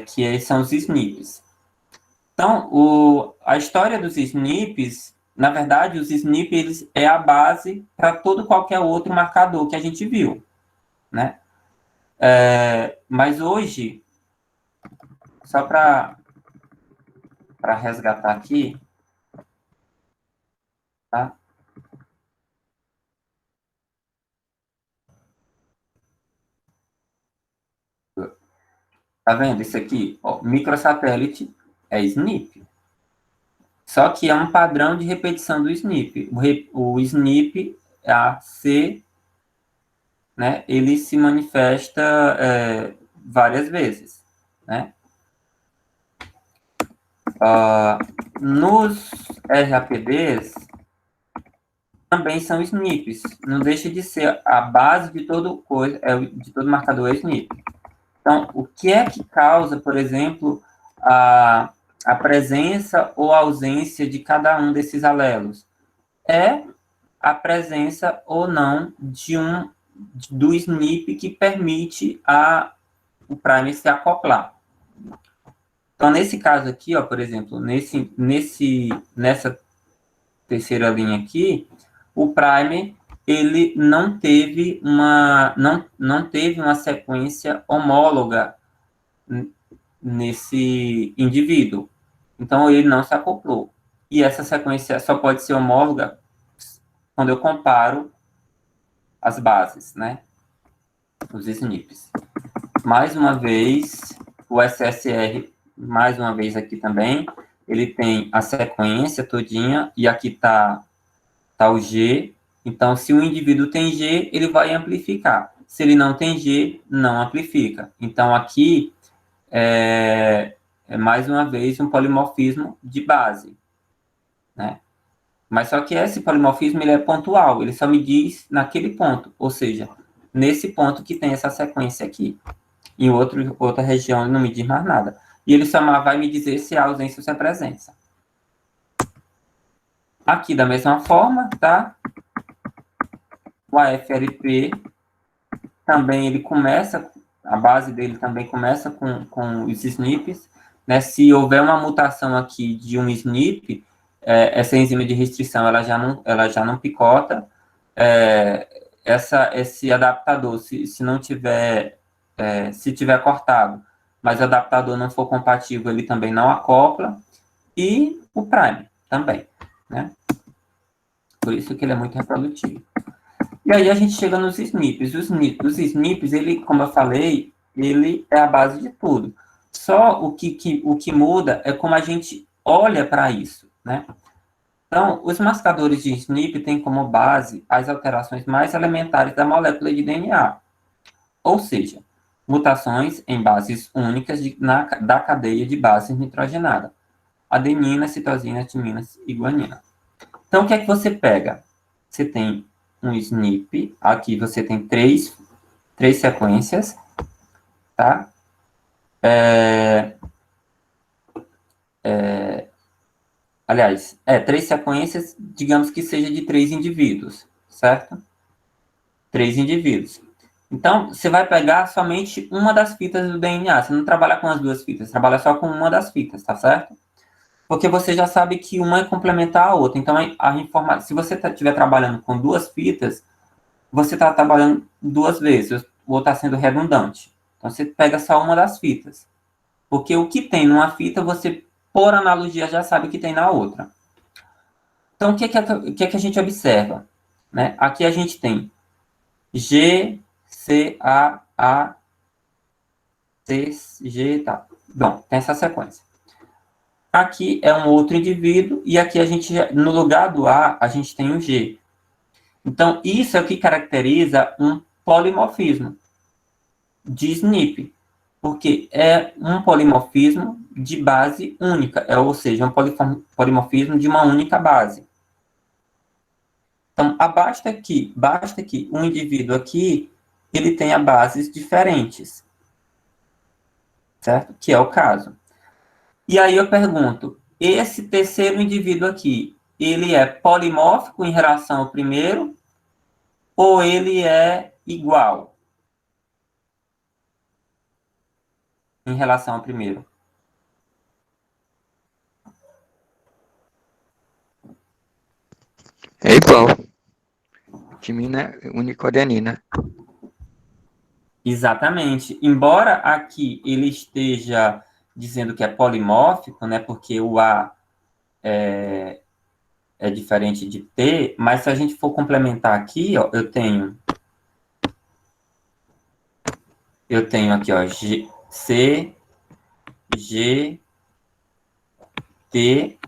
que são os SNPs. Então, a história dos SNPs, na verdade, os SNPs eles é a base para todo qualquer outro marcador que a gente viu, né? Mas hoje, só para resgatar aqui, tá? Tá vendo isso aqui? Ó, microsatélite é SNP. Só que é um padrão de repetição do SNP. O SNP, AC, né, ele se manifesta várias vezes, né? Nos RAPDs, também são SNPs. Não deixa de ser a base de todo marcador SNP. Então, o que é que causa, por exemplo, a presença ou ausência de cada um desses alelos? É a presença ou não do SNP que permite o primer se acoplar. Então, nesse caso aqui, ó, por exemplo, nessa terceira linha aqui, o primer ele não teve não teve uma sequência homóloga nesse indivíduo. Então, ele não se acoplou. E essa sequência só pode ser homóloga quando eu comparo as bases, né? Os SNPs. Mais uma vez, o SSR, mais uma vez aqui também, ele tem a sequência todinha, e aqui tá o G. Então, se o indivíduo tem G, ele vai amplificar. Se ele não tem G, não amplifica. Então, aqui é mais uma vez um polimorfismo de base, né? Mas só que esse polimorfismo ele é pontual, ele só me diz naquele ponto, ou seja, nesse ponto que tem essa sequência aqui. Em outra região ele não me diz mais nada. E ele só vai me dizer se há ausência ou se há presença. Aqui da mesma forma, tá? O AFLP também ele começa, a base dele também começa com os SNPs, né? Se houver uma mutação aqui de um SNP, essa enzima de restrição ela já não picota. Esse adaptador, se não tiver, se tiver cortado, mas o adaptador não for compatível, ele também não acopla, e o prime também, né? Por isso que ele é muito reprodutivo. E aí a gente chega nos SNPs. Os SNPs, ele, como eu falei, ele é a base de tudo. Só o que muda é como a gente olha para isso, né? Então, os mascadores de SNP têm como base as alterações mais elementares da molécula de DNA, ou seja, mutações em bases únicas da cadeia de bases nitrogenada: adenina, citosina, timina e guanina. Então, o que é que você pega? Você tem um SNP, aqui você tem três sequências, tá? Aliás, 3 sequências, digamos que seja de 3 indivíduos, certo? 3 indivíduos. Então, você vai pegar somente uma das fitas do DNA. Você não trabalha com as 2 fitas, você trabalha só com uma das fitas, tá certo? Porque você já sabe que uma é complementar a outra. Então, se você estiver trabalhando com 2 fitas, você está trabalhando 2 vezes, ou está sendo redundante. Então, você pega só uma das fitas. Porque o que tem numa fita, você, por analogia, já sabe que tem na outra. Então, o que é que a gente observa? Né? Aqui a gente tem G, C, A, C, G, tá. Bom, tem essa sequência. Aqui é um outro indivíduo, e aqui no lugar do A, a gente tem o G. Então, isso é o que caracteriza um polimorfismo de SNP, porque é um polimorfismo de base única, ou seja, um polimorfismo de uma única base. Então, basta que um indivíduo aqui, ele tenha bases diferentes, certo? Que é o caso. E aí eu pergunto, esse terceiro indivíduo aqui, ele é polimórfico em relação ao primeiro, ou ele é igual em relação ao primeiro? É igual. Timina unicodenina. Exatamente. Embora aqui ele esteja dizendo que é polimórfico, né, porque o A é diferente de T, mas se a gente for complementar aqui, ó, eu tenho aqui, ó, C, G, T,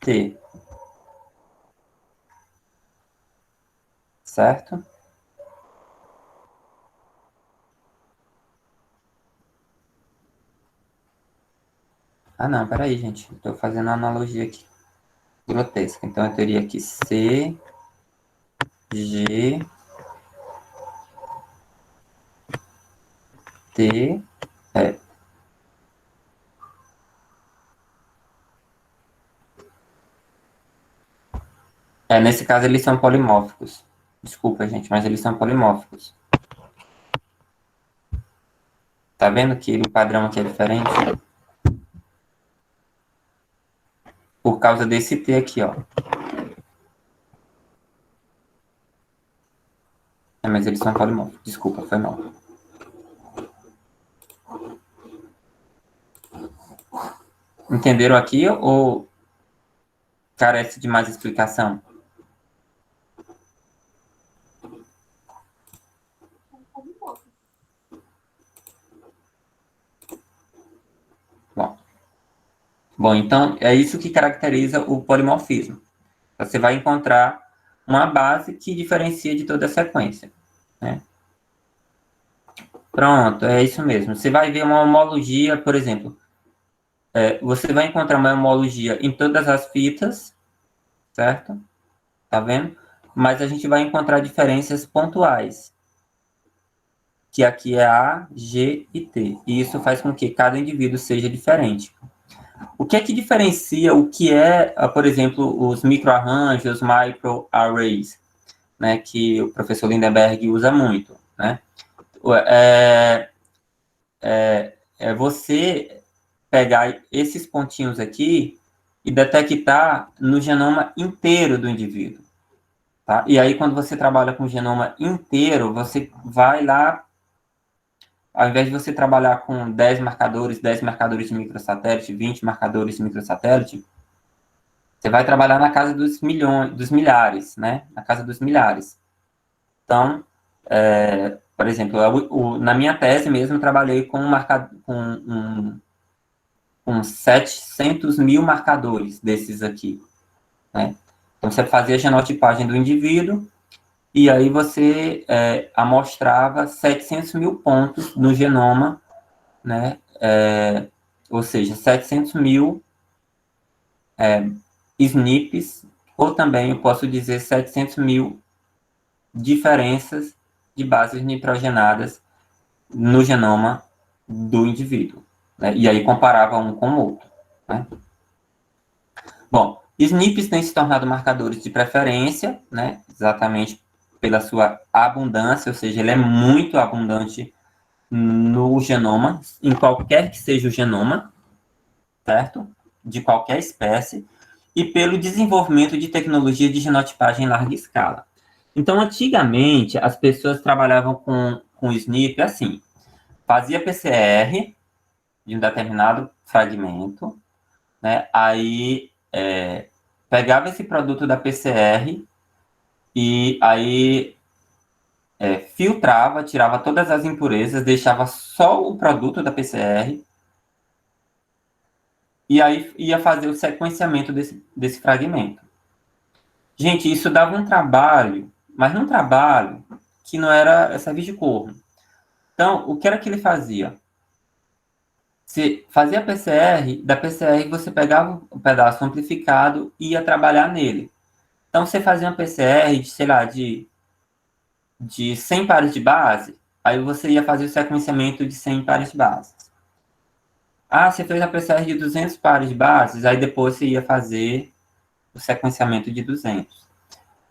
T. Certo? Ah, não, peraí, gente. Estou fazendo uma analogia aqui grotesca. Então, eu teria aqui C, G, T, nesse caso, eles são polimórficos. Desculpa, gente, mas eles são polimórficos. Tá vendo que o padrão aqui é diferente? Por causa desse T aqui, ó. Mas eles são polimórficos. Desculpa, foi mal. Entenderam aqui ou carece de mais explicação? Bom, então é isso que caracteriza o polimorfismo. Você vai encontrar uma base que diferencia de toda a sequência, né? Pronto, é isso mesmo. Você vai ver uma homologia, por exemplo, você vai encontrar uma homologia em todas as fitas, certo? Tá vendo? Mas a gente vai encontrar diferenças pontuais, que aqui é A, G e T. E isso faz com que cada indivíduo seja diferente. O que é que diferencia o que por exemplo, os microarranjos, microarrays, né, que o professor Lindenberg usa muito, né? Você pegar esses pontinhos aqui e detectar no genoma inteiro do indivíduo, tá? E aí, quando você trabalha com o genoma inteiro, você vai lá, ao invés de você trabalhar com 10 marcadores de microsatélite, 20 marcadores de microsatélite, você vai trabalhar na casa dos milhões, dos milhares, né? Na casa dos milhares. Então, por exemplo, na minha tese mesmo, eu trabalhei com, com 700 mil marcadores desses aqui, né? Então, você fazia a genotipagem do indivíduo, e aí você amostrava 700 mil pontos no genoma, né? Ou seja, 700 mil SNPs, ou também eu posso dizer 700 mil diferenças de bases nitrogenadas no genoma do indivíduo, né? E aí comparava um com o outro, né? Bom, SNPs têm se tornado marcadores de preferência, né? Exatamente pela sua abundância, ou seja, ele é muito abundante no genoma, em qualquer que seja o genoma, certo? De qualquer espécie, e pelo desenvolvimento de tecnologia de genotipagem em larga escala. Então, antigamente, as pessoas trabalhavam com o SNP assim, fazia PCR de um determinado fragmento, né? Aí pegava esse produto da PCR e aí filtrava, tirava todas as impurezas, deixava só o produto da PCR e aí ia fazer o sequenciamento desse fragmento. Gente, isso dava um trabalho, mas um trabalho que não era serviço de corno. Então, o que era que ele fazia? Você fazia a PCR, da PCR você pegava o pedaço amplificado e ia trabalhar nele. Então, você fazia uma PCR de, sei lá, de 100 pares de base, aí você ia fazer o sequenciamento de 100 pares de bases. Ah, você fez a PCR de 200 pares de bases, aí depois você ia fazer o sequenciamento de 200.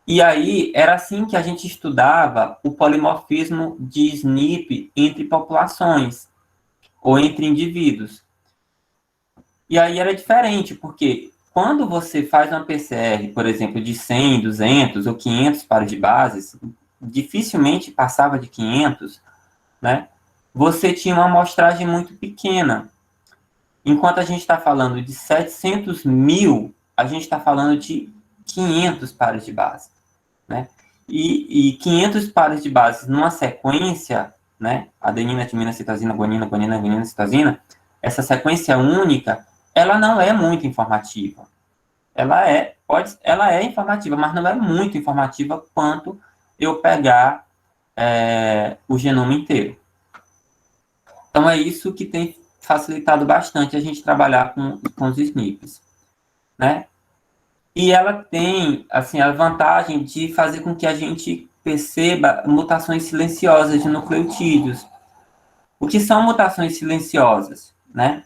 E aí, era assim que a gente estudava o polimorfismo de SNP entre populações, ou entre indivíduos. E aí era diferente, porque quando você faz uma PCR, por exemplo, de 100, 200 ou 500 pares de bases, dificilmente passava de 500, né? Você tinha uma amostragem muito pequena. Enquanto a gente está falando de 700 mil, a gente está falando de 500 pares de base, né? E 500 pares de bases numa sequência, né? Adenina, timina, citosina, guanina, guanina, guanina, citosina, essa sequência única, ela não é muito informativa. Ela é informativa, mas não é muito informativa quanto eu pegar o genoma inteiro. Então, é isso que tem facilitado bastante a gente trabalhar com os SNPs, né? E ela tem, assim, a vantagem de fazer com que a gente perceba mutações silenciosas de nucleotídeos. O que são mutações silenciosas, né?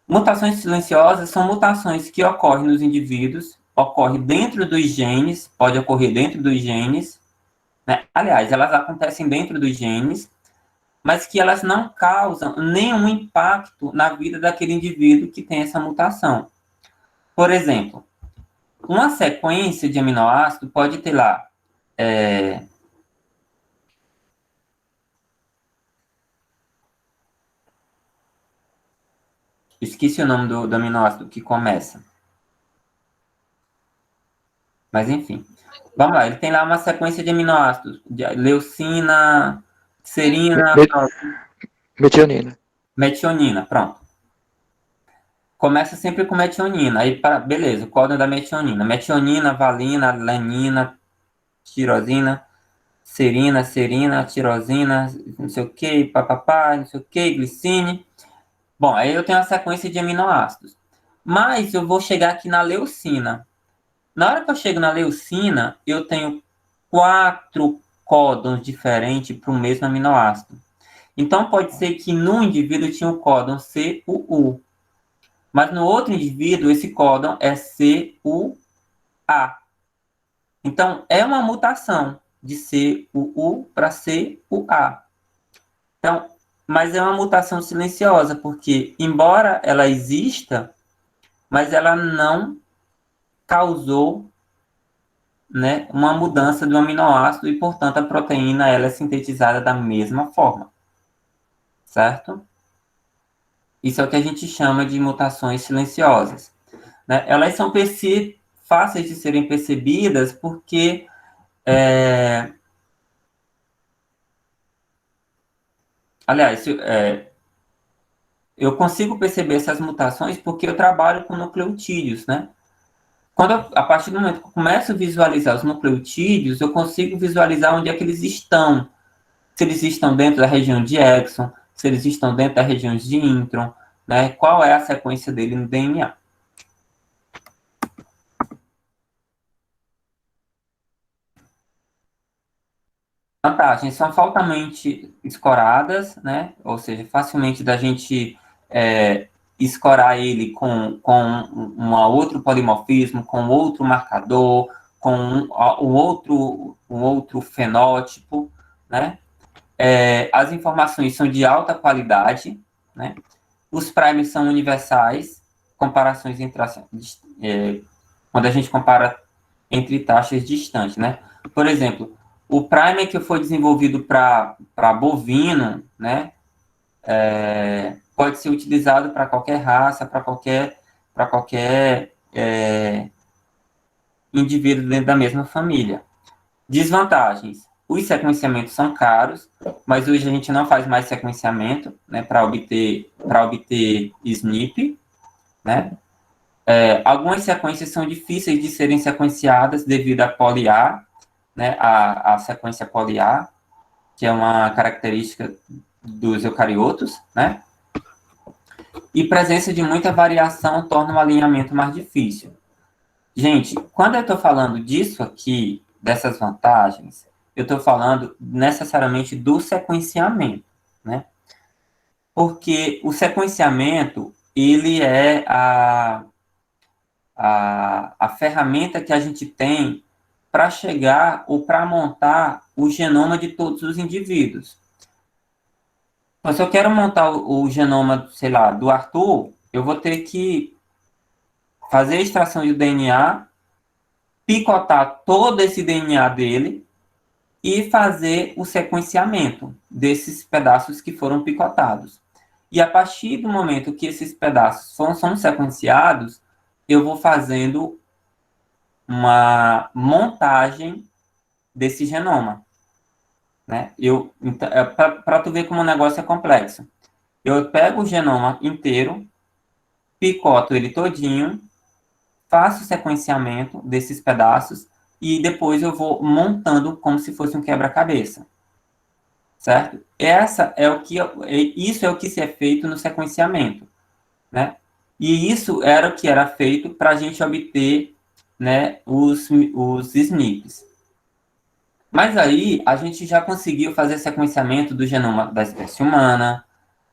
Mutações silenciosas são mutações que ocorrem nos indivíduos, ocorrem dentro dos genes, pode ocorrer dentro dos genes, né? Aliás, elas acontecem dentro dos genes, mas que elas não causam nenhum impacto na vida daquele indivíduo que tem essa mutação. Por exemplo, uma sequência de aminoácido pode ter lá esqueci o nome do aminoácido que começa. Mas, enfim. Vamos lá, ele tem lá uma sequência de aminoácidos. De leucina, serina, Metionina. metionina, pronto. Começa sempre com metionina. Aí, beleza, o código da metionina. Metionina, valina, alanina, tirosina, serina, tirosina, não sei o que, papapá, não sei o que, glicine. Bom, aí eu tenho a sequência de aminoácidos. Mas eu vou chegar aqui na leucina. Na hora que eu chego na leucina, eu tenho 4 códons diferentes para o mesmo aminoácido. Então, pode ser que no indivíduo tinha o códon CUU, mas no outro indivíduo esse códon é CUA. Então, é uma mutação de CUU para CUA. Então, mas é uma mutação silenciosa, porque, embora ela exista, mas ela não causou, né, uma mudança do aminoácido e, portanto, a proteína ela é sintetizada da mesma forma. Certo? Isso é o que a gente chama de mutações silenciosas, né? Elas são fáceis de serem percebidas porque aliás, eu consigo perceber essas mutações porque eu trabalho com nucleotídeos, né? A partir do momento que eu começo a visualizar os nucleotídeos, eu consigo visualizar onde é que eles estão. Se eles estão dentro da região de exon, se eles estão dentro da região de intron, né? Qual é a sequência dele no DNA. Vantagens são altamente escoradas, né? Ou seja, facilmente da gente escorar ele com um outro polimorfismo, com outro marcador, com um outro fenótipo, né? As informações são de alta qualidade, né? Os primers são universais, comparações entre quando a gente compara entre taxas distantes, né? Por exemplo, o primer que foi desenvolvido para bovino, né? Pode ser utilizado para qualquer raça, para qualquer indivíduo dentro da mesma família. Desvantagens. Os sequenciamentos são caros, mas hoje a gente não faz mais sequenciamento, né, para obter SNP, né? Algumas sequências são difíceis de serem sequenciadas devido a poly-A, né, a sequência poly-A, que é uma característica dos eucariotos, né? E presença de muita variação torna o alinhamento mais difícil. Gente, quando eu estou falando disso aqui, dessas vantagens, eu estou falando necessariamente do sequenciamento, né? Porque o sequenciamento, ele é a ferramenta que a gente tem para chegar ou para montar o genoma de todos os indivíduos. Então, se eu quero montar o genoma, sei lá, do Arthur, eu vou ter que fazer a extração do DNA, picotar todo esse DNA dele e fazer o sequenciamento desses pedaços que foram picotados. E a partir do momento que esses pedaços são sequenciados, eu vou fazendo uma montagem desse genoma, né? Para tu ver como o negócio é complexo. Eu pego o genoma inteiro, picoto ele todinho, faço o sequenciamento desses pedaços e depois eu vou montando como se fosse um quebra-cabeça, certo? Isso é o que se é feito no sequenciamento, né? E isso era o que era feito para a gente obter, né, os SNPs. Mas aí a gente já conseguiu fazer sequenciamento do genoma da espécie humana,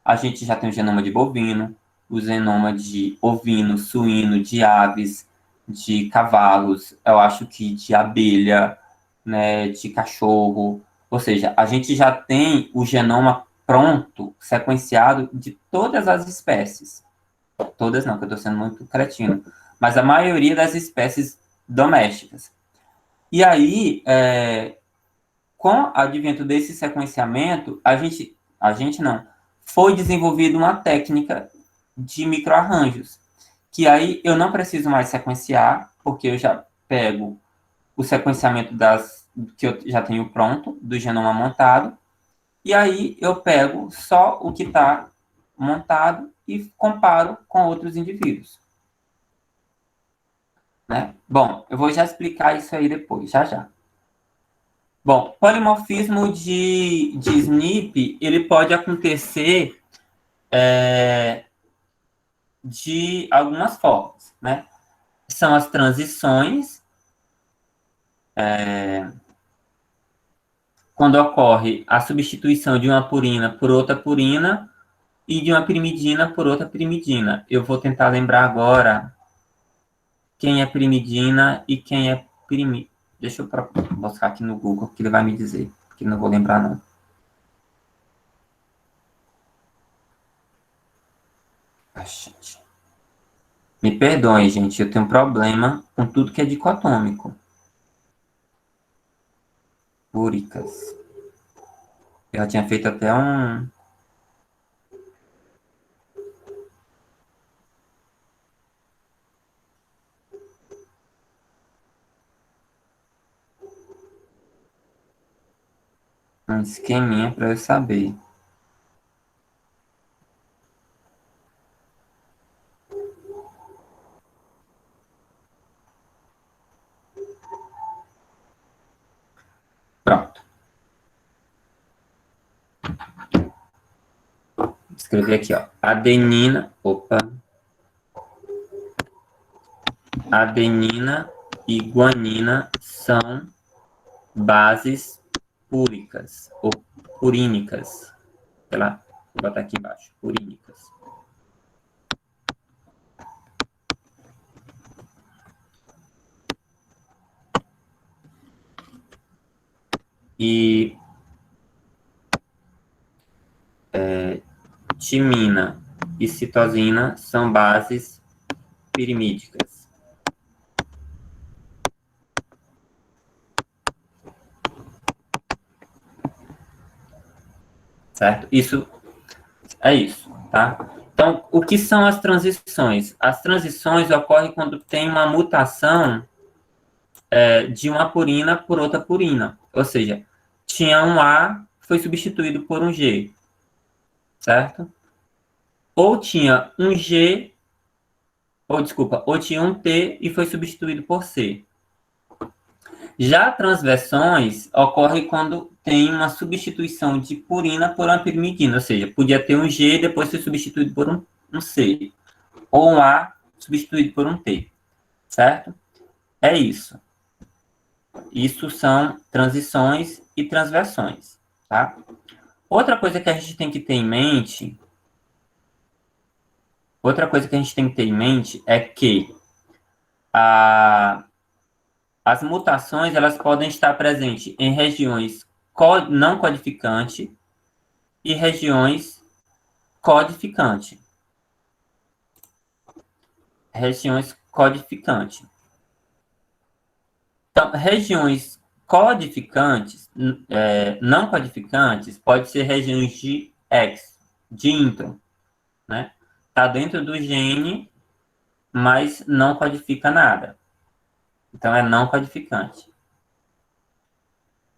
a gente já tem o genoma de bovino, o genoma de ovino, suíno, de aves, de cavalos, eu acho que de abelha, né, de cachorro. Ou seja, a gente já tem o genoma pronto, sequenciado de todas as espécies. Todas não, que eu estou sendo muito cretino. Mas a maioria das espécies domésticas. E aí, com o advento desse sequenciamento, a gente não, foi desenvolvida uma técnica de microarranjos, que aí eu não preciso mais sequenciar, porque eu já pego o sequenciamento que eu já tenho pronto, do genoma montado, e aí eu pego só o que está montado e comparo com outros indivíduos. Né? Bom, eu vou já explicar isso aí depois, já. Bom, polimorfismo de SNP, ele pode acontecer de algumas formas, né? São as transições, quando ocorre a substituição de uma purina por outra purina e de uma pirimidina por outra pirimidina. Eu vou tentar lembrar agora quem é pirimidina e quem é pirimidina. Deixa eu buscar aqui no Google, que ele vai me dizer, que não vou lembrar, não. Ai, gente. Me perdoem, gente, eu tenho um problema com tudo que é dicotômico. Púricas. Eu já tinha feito até um esqueminha para eu saber. Pronto. Vou escrever aqui, ó. Adenina. Opa. Adenina e guanina são bases púricas ou purínicas. Sei lá, vou botar aqui embaixo. Purínicas. e timina e citosina são bases pirimídicas. Certo? Isso é isso, tá? Então, o que são as transições? As transições ocorrem quando tem uma mutação de uma purina por outra purina. Ou seja, tinha um A, foi substituído por um G. Certo? Ou tinha um G, ou tinha um T e foi substituído por C. Já transversões ocorrem quando tem uma substituição de purina por uma pirimidina, ou seja, podia ter um G e depois ser substituído por um C, ou um A substituído por um T, certo? É isso. Isso são transições e transversões, tá? Outra coisa que a gente tem que ter em mente, é que as mutações, elas podem estar presentes em regiões não codificantes e regiões codificantes. Então, regiões codificantes, não codificantes, pode ser regiões de X, de intron, né? Está dentro do gene, mas não codifica nada. Então, é não codificante.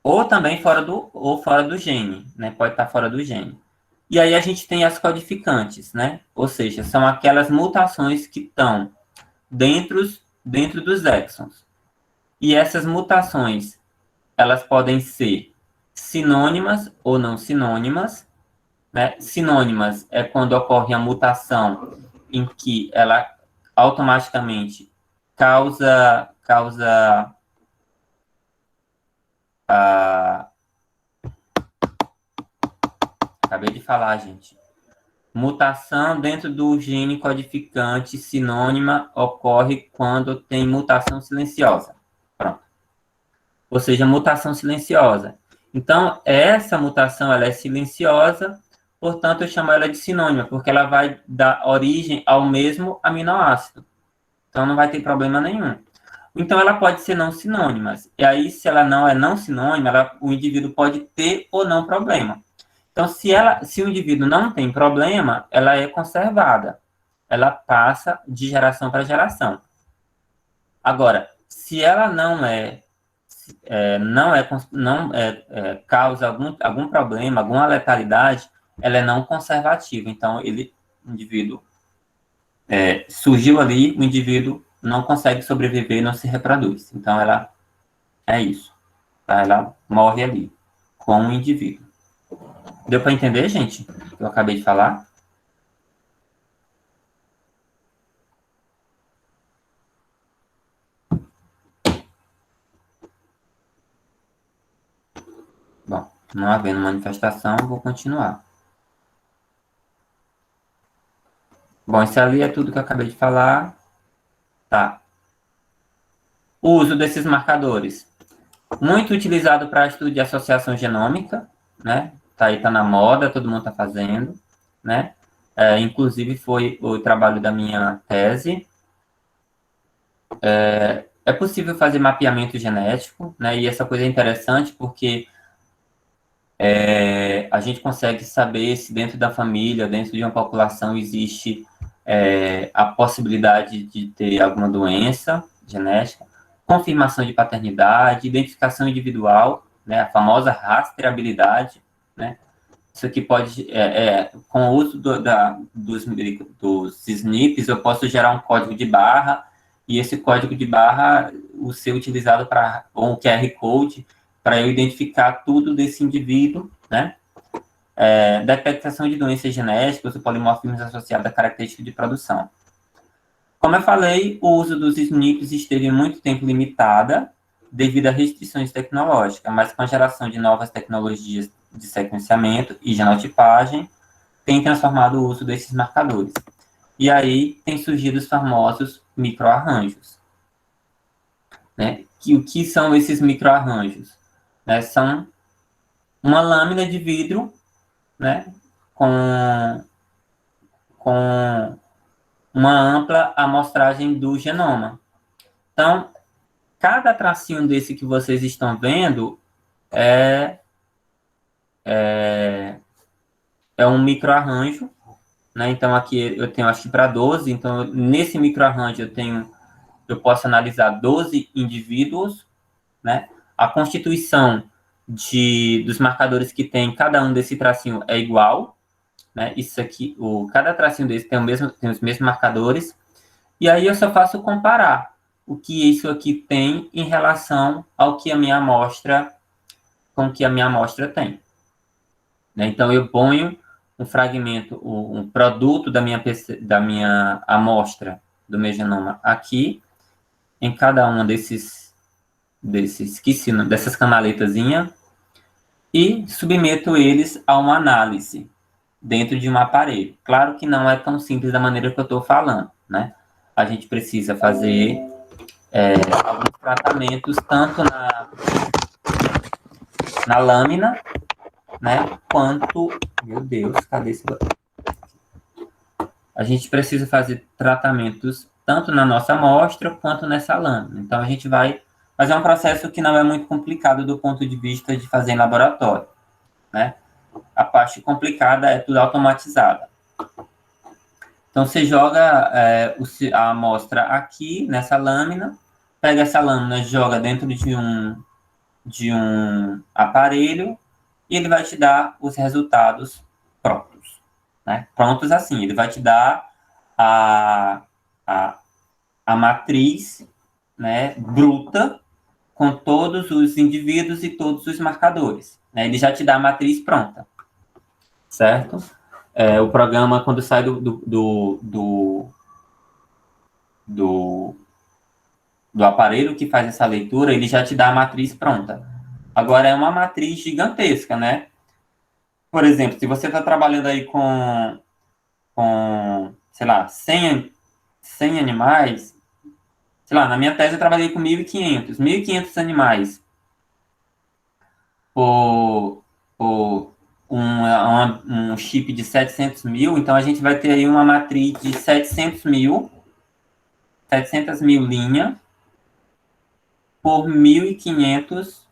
Ou também fora do gene, né? Pode estar fora do gene. E aí a gente tem as codificantes, né? Ou seja, são aquelas mutações que estão dentro dos exons. E essas mutações, elas podem ser sinônimas ou não sinônimas, né? Sinônimas é quando ocorre a mutação em que ela automaticamente causa acabei de falar, gente. Mutação dentro do gene codificante sinônima ocorre quando tem mutação silenciosa. Pronto. Ou seja, mutação silenciosa. Então, essa mutação ela é silenciosa, portanto, eu chamo ela de sinônima, porque ela vai dar origem ao mesmo aminoácido. Então, não vai ter problema nenhum. Então, ela pode ser não sinônima. E aí, se ela não é não sinônima, o indivíduo pode ter ou não problema. Então, se o indivíduo não tem problema, ela é conservada. Ela passa de geração para geração. Agora, se ela causa algum problema, alguma letalidade, ela é não conservativa. Então, o indivíduo surgiu ali, o indivíduo não consegue sobreviver, não se reproduz. Então, ela é isso. Tá? Ela morre ali, com o indivíduo. Deu para entender, gente? O que eu acabei de falar? Bom, não havendo manifestação, vou continuar. Bom, isso ali é tudo que eu acabei de falar. Tá. O uso desses marcadores. Muito utilizado para estudo de associação genômica, né? Tá na moda, todo mundo está fazendo, né? Inclusive foi o trabalho da minha tese. É possível fazer mapeamento genético, né? E essa coisa é interessante porque a gente consegue saber se dentro da família, dentro de uma população, existe a possibilidade de ter alguma doença genética, confirmação de paternidade, identificação individual, né? A famosa rastreabilidade, né? Isso aqui pode, com o uso dos SNPs, eu posso gerar um código de barra, e esse código de barra ser utilizado ou um QR Code, para eu identificar tudo desse indivíduo, né? Detectação de doenças genéticas ou polimorfismos associados à característica de produção. Como eu falei, o uso dos SNPs esteve muito tempo limitada, devido a restrições tecnológicas, mas com a geração de novas tecnologias de sequenciamento e genotipagem, tem transformado o uso desses marcadores. E aí tem surgido os famosos microarranjos. Né? O que são esses microarranjos? São uma lâmina de vidro, né, com uma ampla amostragem do genoma. Então, cada tracinho desse que vocês estão vendo é um microarranjo, né? Então, aqui eu tenho, acho que para 12, então, nesse microarranjo eu posso analisar 12 indivíduos, né? A constituição dos marcadores que tem cada um desse tracinho é igual, né? Isso aqui, cada tracinho desse tem os mesmos marcadores, e aí eu só faço comparar o que isso aqui tem em relação ao que a minha amostra, com o que a minha amostra tem. Né? Então, eu ponho um fragmento, um produto da minha amostra, do meu genoma aqui, em cada uma dessas canaletazinhas, e submeto eles a uma análise dentro de um aparelho. Claro que não é tão simples da maneira que eu estou falando, né? A gente precisa fazer alguns tratamentos, tanto na lâmina, né, quanto... Meu Deus, cadê esse botão? A gente precisa fazer tratamentos tanto na nossa amostra quanto nessa lâmina. Então, a gente vai fazer um processo que não é muito complicado do ponto de vista de fazer em laboratório, né? A parte complicada é tudo automatizada. Então, você joga a amostra aqui, nessa lâmina, pega essa lâmina, joga dentro de um aparelho, e ele vai te dar os resultados prontos. Né? Prontos assim, ele vai te dar a matriz, né, bruta, com todos os indivíduos e todos os marcadores. Né? Ele já te dá a matriz pronta. Certo? O programa, quando sai do aparelho que faz essa leitura, ele já te dá a matriz pronta. Agora, é uma matriz gigantesca, né? Por exemplo, se você está trabalhando aí com, sei lá, 100 animais, sei lá, na minha tese eu trabalhei com 1.500 animais por um chip de 700 mil, então a gente vai ter aí uma matriz de 700 mil linhas por 1.500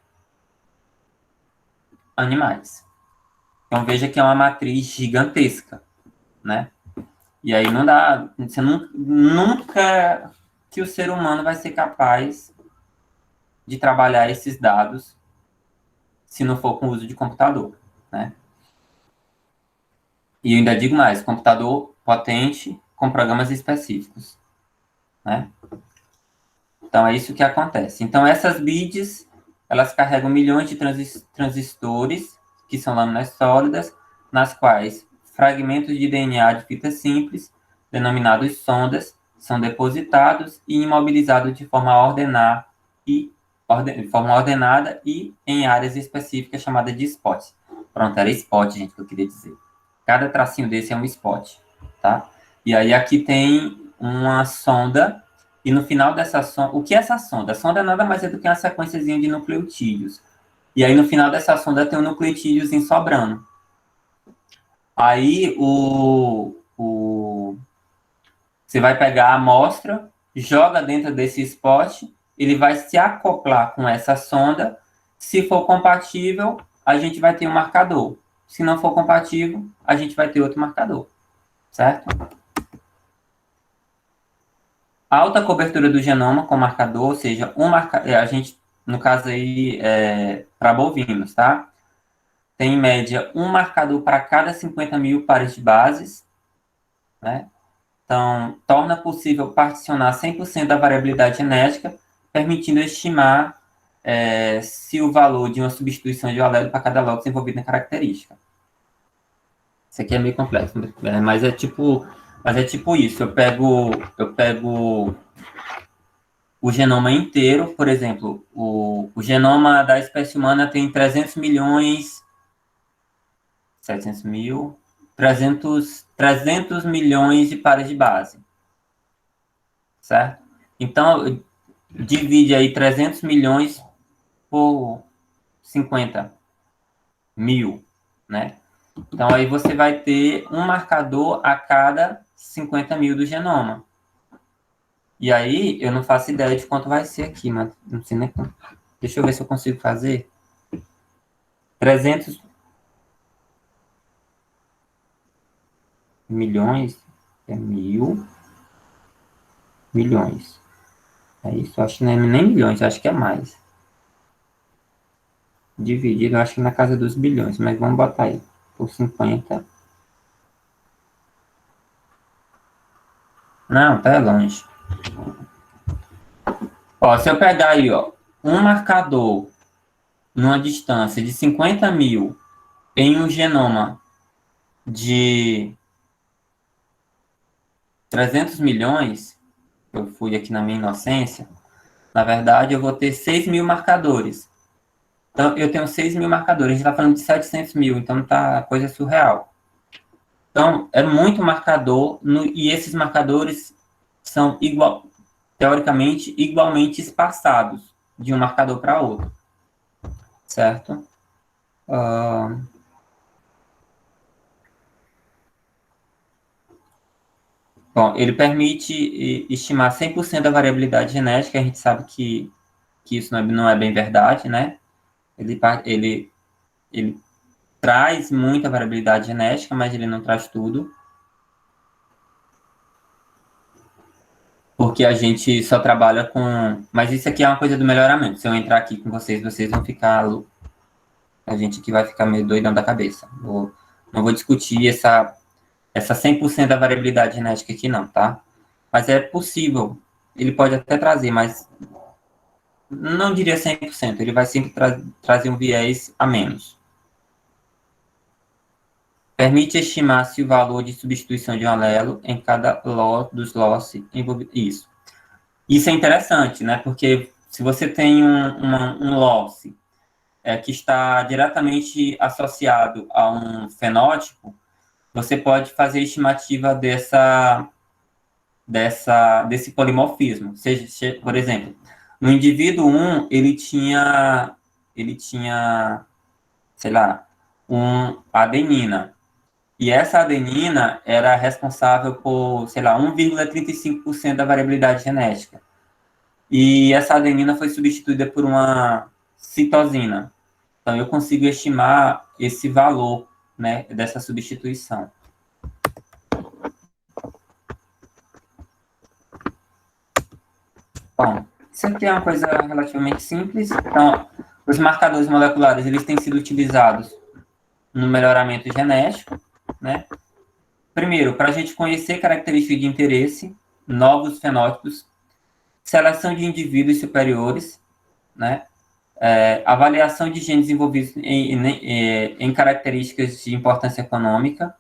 animais. Então, veja que é uma matriz gigantesca, né? E aí não dá... Você nunca que o ser humano vai ser capaz de trabalhar esses dados se não for com o uso de computador, né? E eu ainda digo mais, computador potente com programas específicos, né? Então, é isso que acontece. Então, essas BIDs, elas carregam milhões de transistores, que são lâminas sólidas, nas quais fragmentos de DNA de fita simples, denominados sondas, são depositados e imobilizados de forma ordenada e em áreas específicas chamadas de spots. Pronto, era spot, gente, que eu queria dizer. Cada tracinho desse é um spot, tá? E aí aqui tem uma sonda, e no final dessa sonda... O que é essa sonda? A sonda nada mais é do que uma sequenciazinha de nucleotídeos. E aí no final dessa sonda tem um nucleotídeozinho sobrando. Aí você vai pegar a amostra, joga dentro desse spot, ele vai se acoplar com essa sonda. Se for compatível, a gente vai ter um marcador. Se não for compatível, a gente vai ter outro marcador. Certo? Alta cobertura do genoma com marcador, ou seja, a gente, no caso aí, para bovinos, tá? Tem, em média, um marcador para cada 50 mil pares de bases, né? Então, torna possível particionar 100% da variabilidade genética, permitindo estimar se o valor de uma substituição de um alelo para cada locus envolvido na característica. Isso aqui é meio complexo, mas é tipo isso. Eu pego o genoma inteiro, por exemplo, o genoma da espécie humana tem 300 milhões de pares de base, certo? Então, divide aí 300 milhões por 50. 1000, né? Então, aí você vai ter um marcador a cada 50 mil do genoma. E aí, eu não faço ideia de quanto vai ser aqui, mas não sei nem quanto. Deixa eu ver se eu consigo fazer. 300 milhões é 1000 milhões. É isso, acho que não é nem milhões, acho que é mais. Dividido, acho que na casa dos bilhões, mas vamos botar aí por 50. Não, tá longe. Ó, se eu pegar aí, ó, um marcador numa distância de 50 mil em um genoma de 300 milhões, eu fui aqui na minha inocência, na verdade eu vou ter 6 mil marcadores. Então, eu tenho 6 mil marcadores, a gente está falando de 700 mil, então tá coisa surreal. Então, é muito marcador, e esses marcadores são, teoricamente, igualmente espaçados de um marcador para outro. Certo? Bom, ele permite estimar 100% da variabilidade genética, a gente sabe que isso não é bem verdade, né? Ele traz muita variabilidade genética, mas ele não traz tudo. Porque a gente só trabalha com... Mas isso aqui é uma coisa do melhoramento. Se eu entrar aqui com vocês vão ficar... A gente aqui vai ficar meio doidão da cabeça. Não vou discutir essa 100% da variabilidade genética aqui não, tá? Mas é possível. Ele pode até trazer, mas não diria 100%. Ele vai sempre trazer um viés a menos. Permite estimar se o valor de substituição de um alelo em cada dos loss envolvidos. Isso é interessante, né? Porque se você tem um loss que está diretamente associado a um fenótipo, você pode fazer estimativa desse polimorfismo. Seja, por exemplo, no indivíduo 1, ele tinha, sei lá, adenina. E essa adenina era responsável por, sei lá, 1,35% da variabilidade genética. E essa adenina foi substituída por uma citosina. Então, eu consigo estimar esse valor, né, dessa substituição. Bom, isso aqui é uma coisa relativamente simples. Então, os marcadores moleculares, eles têm sido utilizados no melhoramento genético, né? Primeiro, para a gente conhecer características de interesse, novos fenótipos, seleção de indivíduos superiores, né? Avaliação de genes envolvidos em características de importância econômica,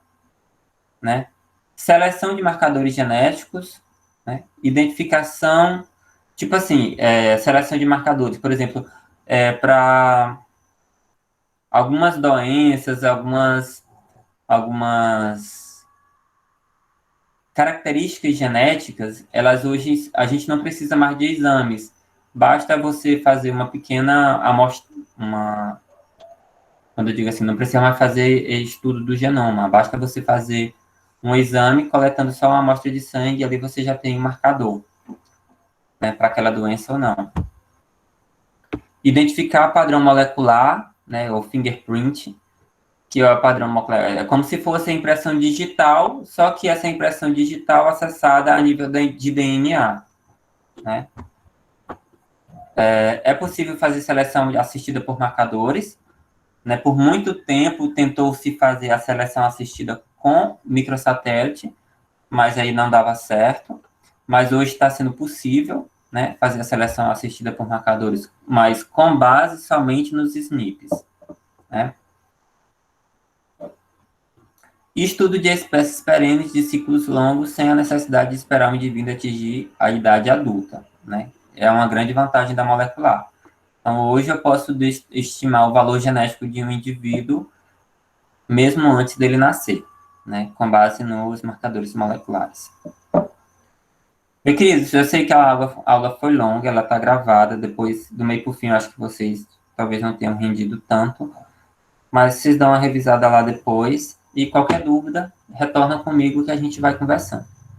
né? Seleção de marcadores genéticos, né? Identificação, tipo assim, seleção de marcadores, por exemplo, para algumas doenças, algumas características genéticas, elas hoje, a gente não precisa mais de exames. Basta você fazer uma pequena amostra, quando eu digo assim, não precisa mais fazer estudo do genoma, basta você fazer um exame coletando só uma amostra de sangue e ali você já tem um marcador, né, para aquela doença ou não. Identificar padrão molecular, né, ou fingerprint, que é o padrão molecular. É como se fosse a impressão digital, só que essa impressão digital acessada a nível de DNA, né? É possível fazer seleção assistida por marcadores, né? Por muito tempo tentou-se fazer a seleção assistida com microsatélite, mas aí não dava certo. Mas hoje está sendo possível, né, fazer a seleção assistida por marcadores, mas com base somente nos SNPs, né? Estudo de espécies perenes de ciclos longos sem a necessidade de esperar o indivíduo atingir a idade adulta, né? É uma grande vantagem da molecular. Então, hoje eu posso estimar o valor genético de um indivíduo mesmo antes dele nascer, né? Com base nos marcadores moleculares. Meus queridos, eu sei que a aula foi longa, ela está gravada, depois, do meio para o fim, eu acho que vocês talvez não tenham rendido tanto, mas vocês dão uma revisada lá depois, e qualquer dúvida, retorna comigo que a gente vai conversando.